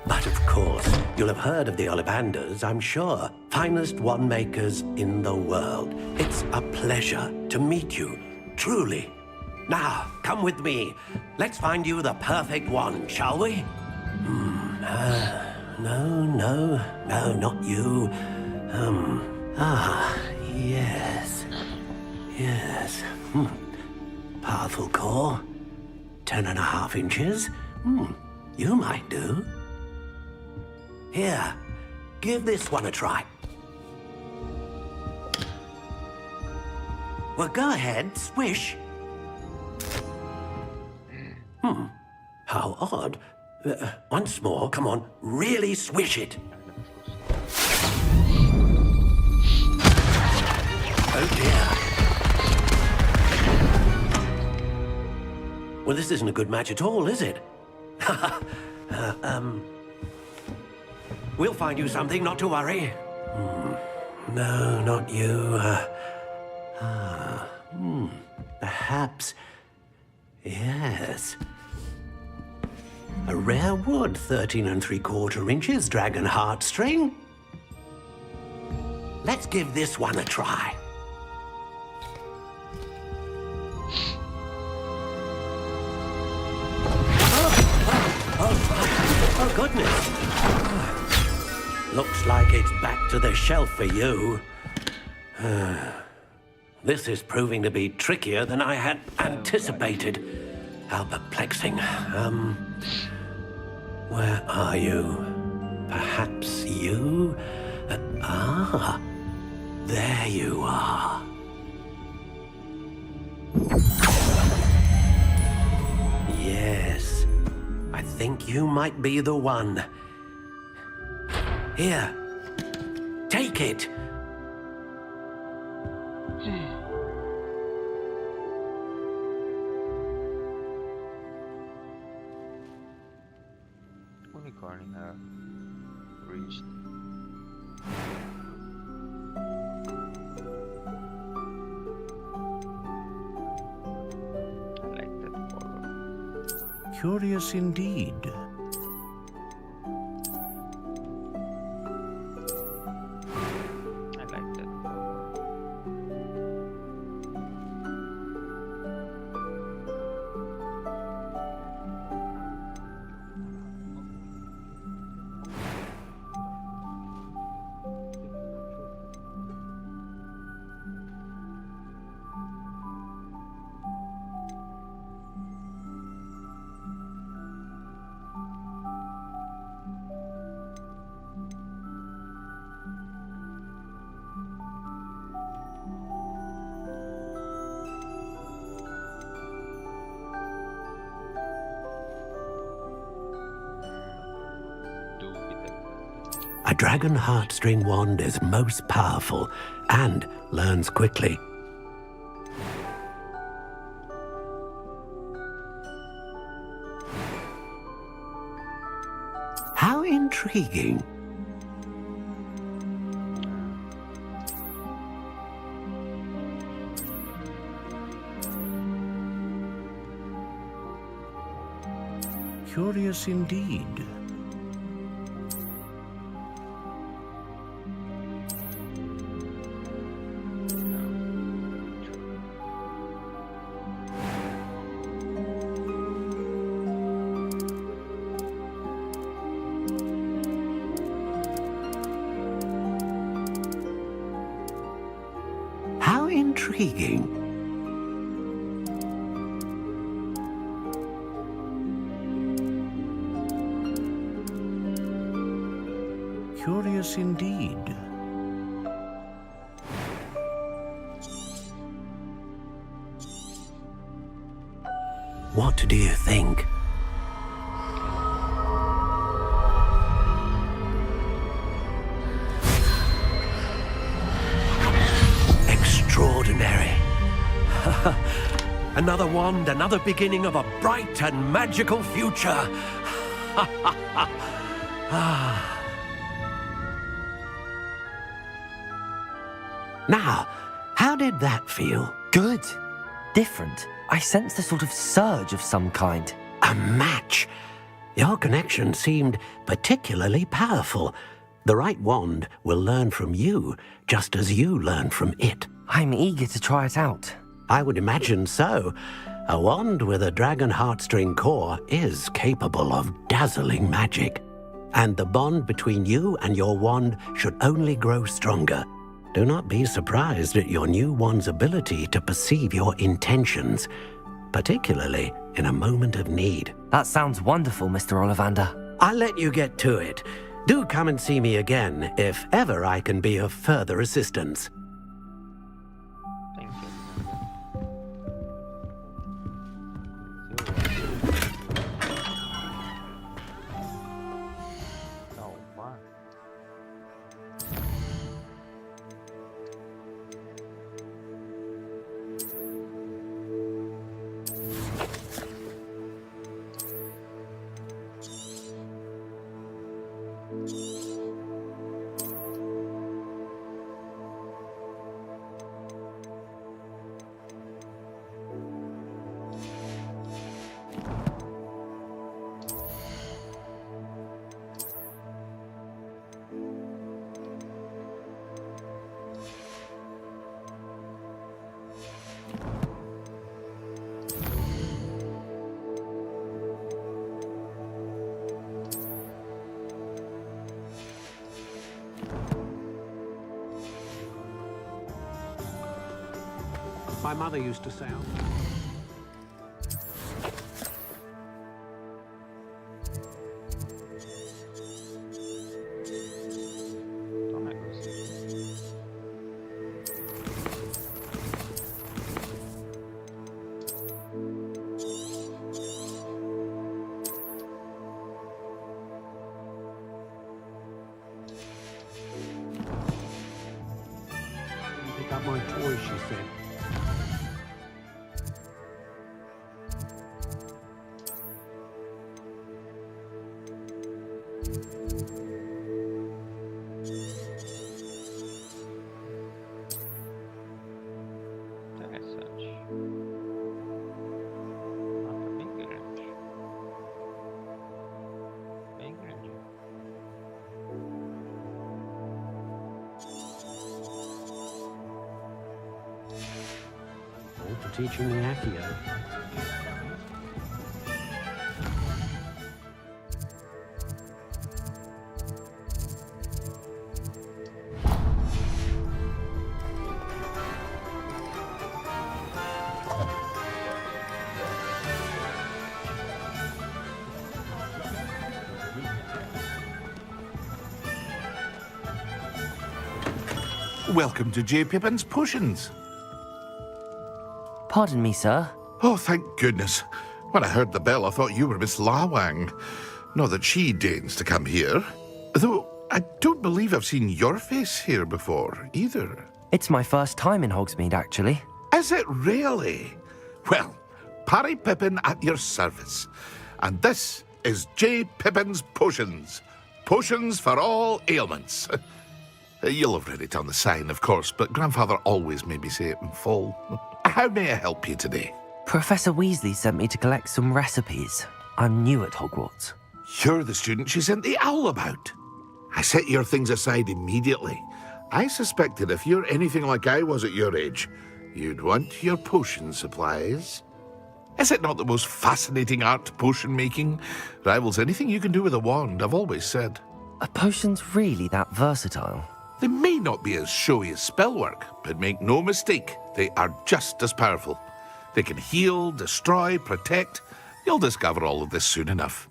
But of course, you'll have heard of the Ollivanders, I'm sure. Finest wand makers in the world. It's a pleasure to meet you, truly. Now, come with me. Let's find you the perfect wand, shall we? No, not you. Yes. Powerful core. 10.5 inches. You might do. Here, give this one a try. Well, go ahead, swish. How odd. Once more, come on, really swish it. Oh dear. Well, this isn't a good match at all, is it? We'll find you something, not to worry. No, not you. Perhaps... Yes. A rare wood, 13 3/4 inches, dragon heartstring. Let's give this one a try. Oh, goodness. Looks like it's back to the shelf for you. This is proving to be trickier than I had anticipated. How perplexing. Where are you? Perhaps you? There you are. Yes, I think you might be the one. Here, take it. Unicorn reached. I like that color. Curious indeed. dragon heartstring wand is most powerful and learns quickly. How intriguing. Curious indeed. How intriguing. Curious indeed. What do you think? Extraordinary. Another wand, another beginning of a bright and magical future. Now, how did that feel? Good. Different. I sensed a sort of surge of some kind. A match. Your connection seemed particularly powerful. The right wand will learn from you, just as you learn from it. I'm eager to try it out. I would imagine so. A wand with a dragon heartstring core is capable of dazzling magic. And the bond between you and your wand should only grow stronger. Do not be surprised at your new wand's ability to perceive your intentions, particularly in a moment of need. That sounds wonderful, Mr. Ollivander. I'll let you get to it. Do come and see me again if ever I can be of further assistance. Thank you. My mother used to say... Pick up my toy, she said. For teaching me Accio. Welcome to J. Pippin's Potions. Pardon me, sir. Oh, thank goodness. When I heard the bell, I thought you were Miss Lawang. Not that she deigns to come here. Though, I don't believe I've seen your face here before, either. It's my first time in Hogsmeade, actually. Is it really? Well, Parry Pippin at your service. And this is J. Pippin's Potions. Potions for all ailments. You'll have read it on the sign, of course, but Grandfather always made me say it in full. How may I help you today? Professor Weasley sent me to collect some recipes. I'm new at Hogwarts. You're the student she sent the owl about. I set your things aside immediately. I suspected if you're anything like I was at your age, you'd want your potion supplies. Is it not the most fascinating art, potion making? Rivals anything you can do with a wand, I've always said. Are potions really that versatile? They may not be as showy as spellwork, but make no mistake, they are just as powerful. They can heal, destroy, protect. You'll discover all of this soon enough.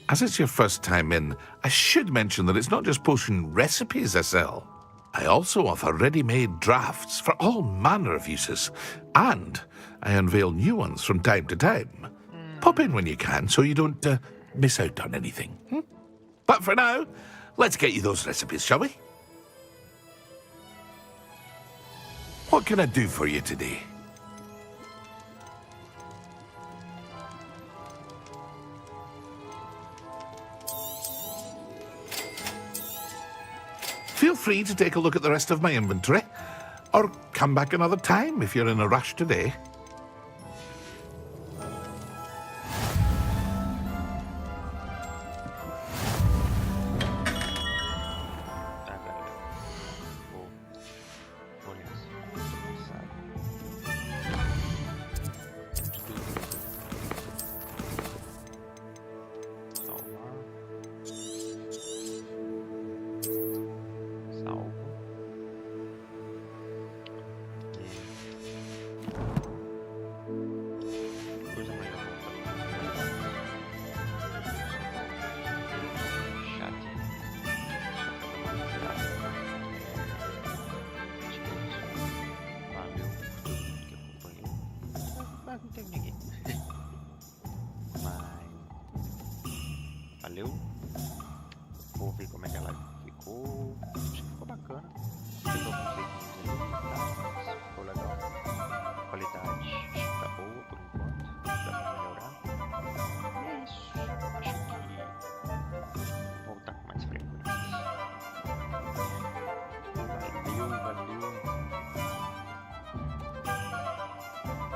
As it's your first time in, I should mention that it's not just potion recipes I sell. I also offer ready-made drafts for all manner of uses, and I unveil new ones from time to time. Pop in when you can so you don't miss out on anything. But for now, let's get you those recipes, shall we? What can I do for you today? Feel free to take a look at the rest of my inventory, or come back another time if you're in a rush today. Não teve ninguém. Mas valeu. Vou ver como é que ela ficou. Acho que ficou bacana. Ficou com um ficou legal. Qualidade.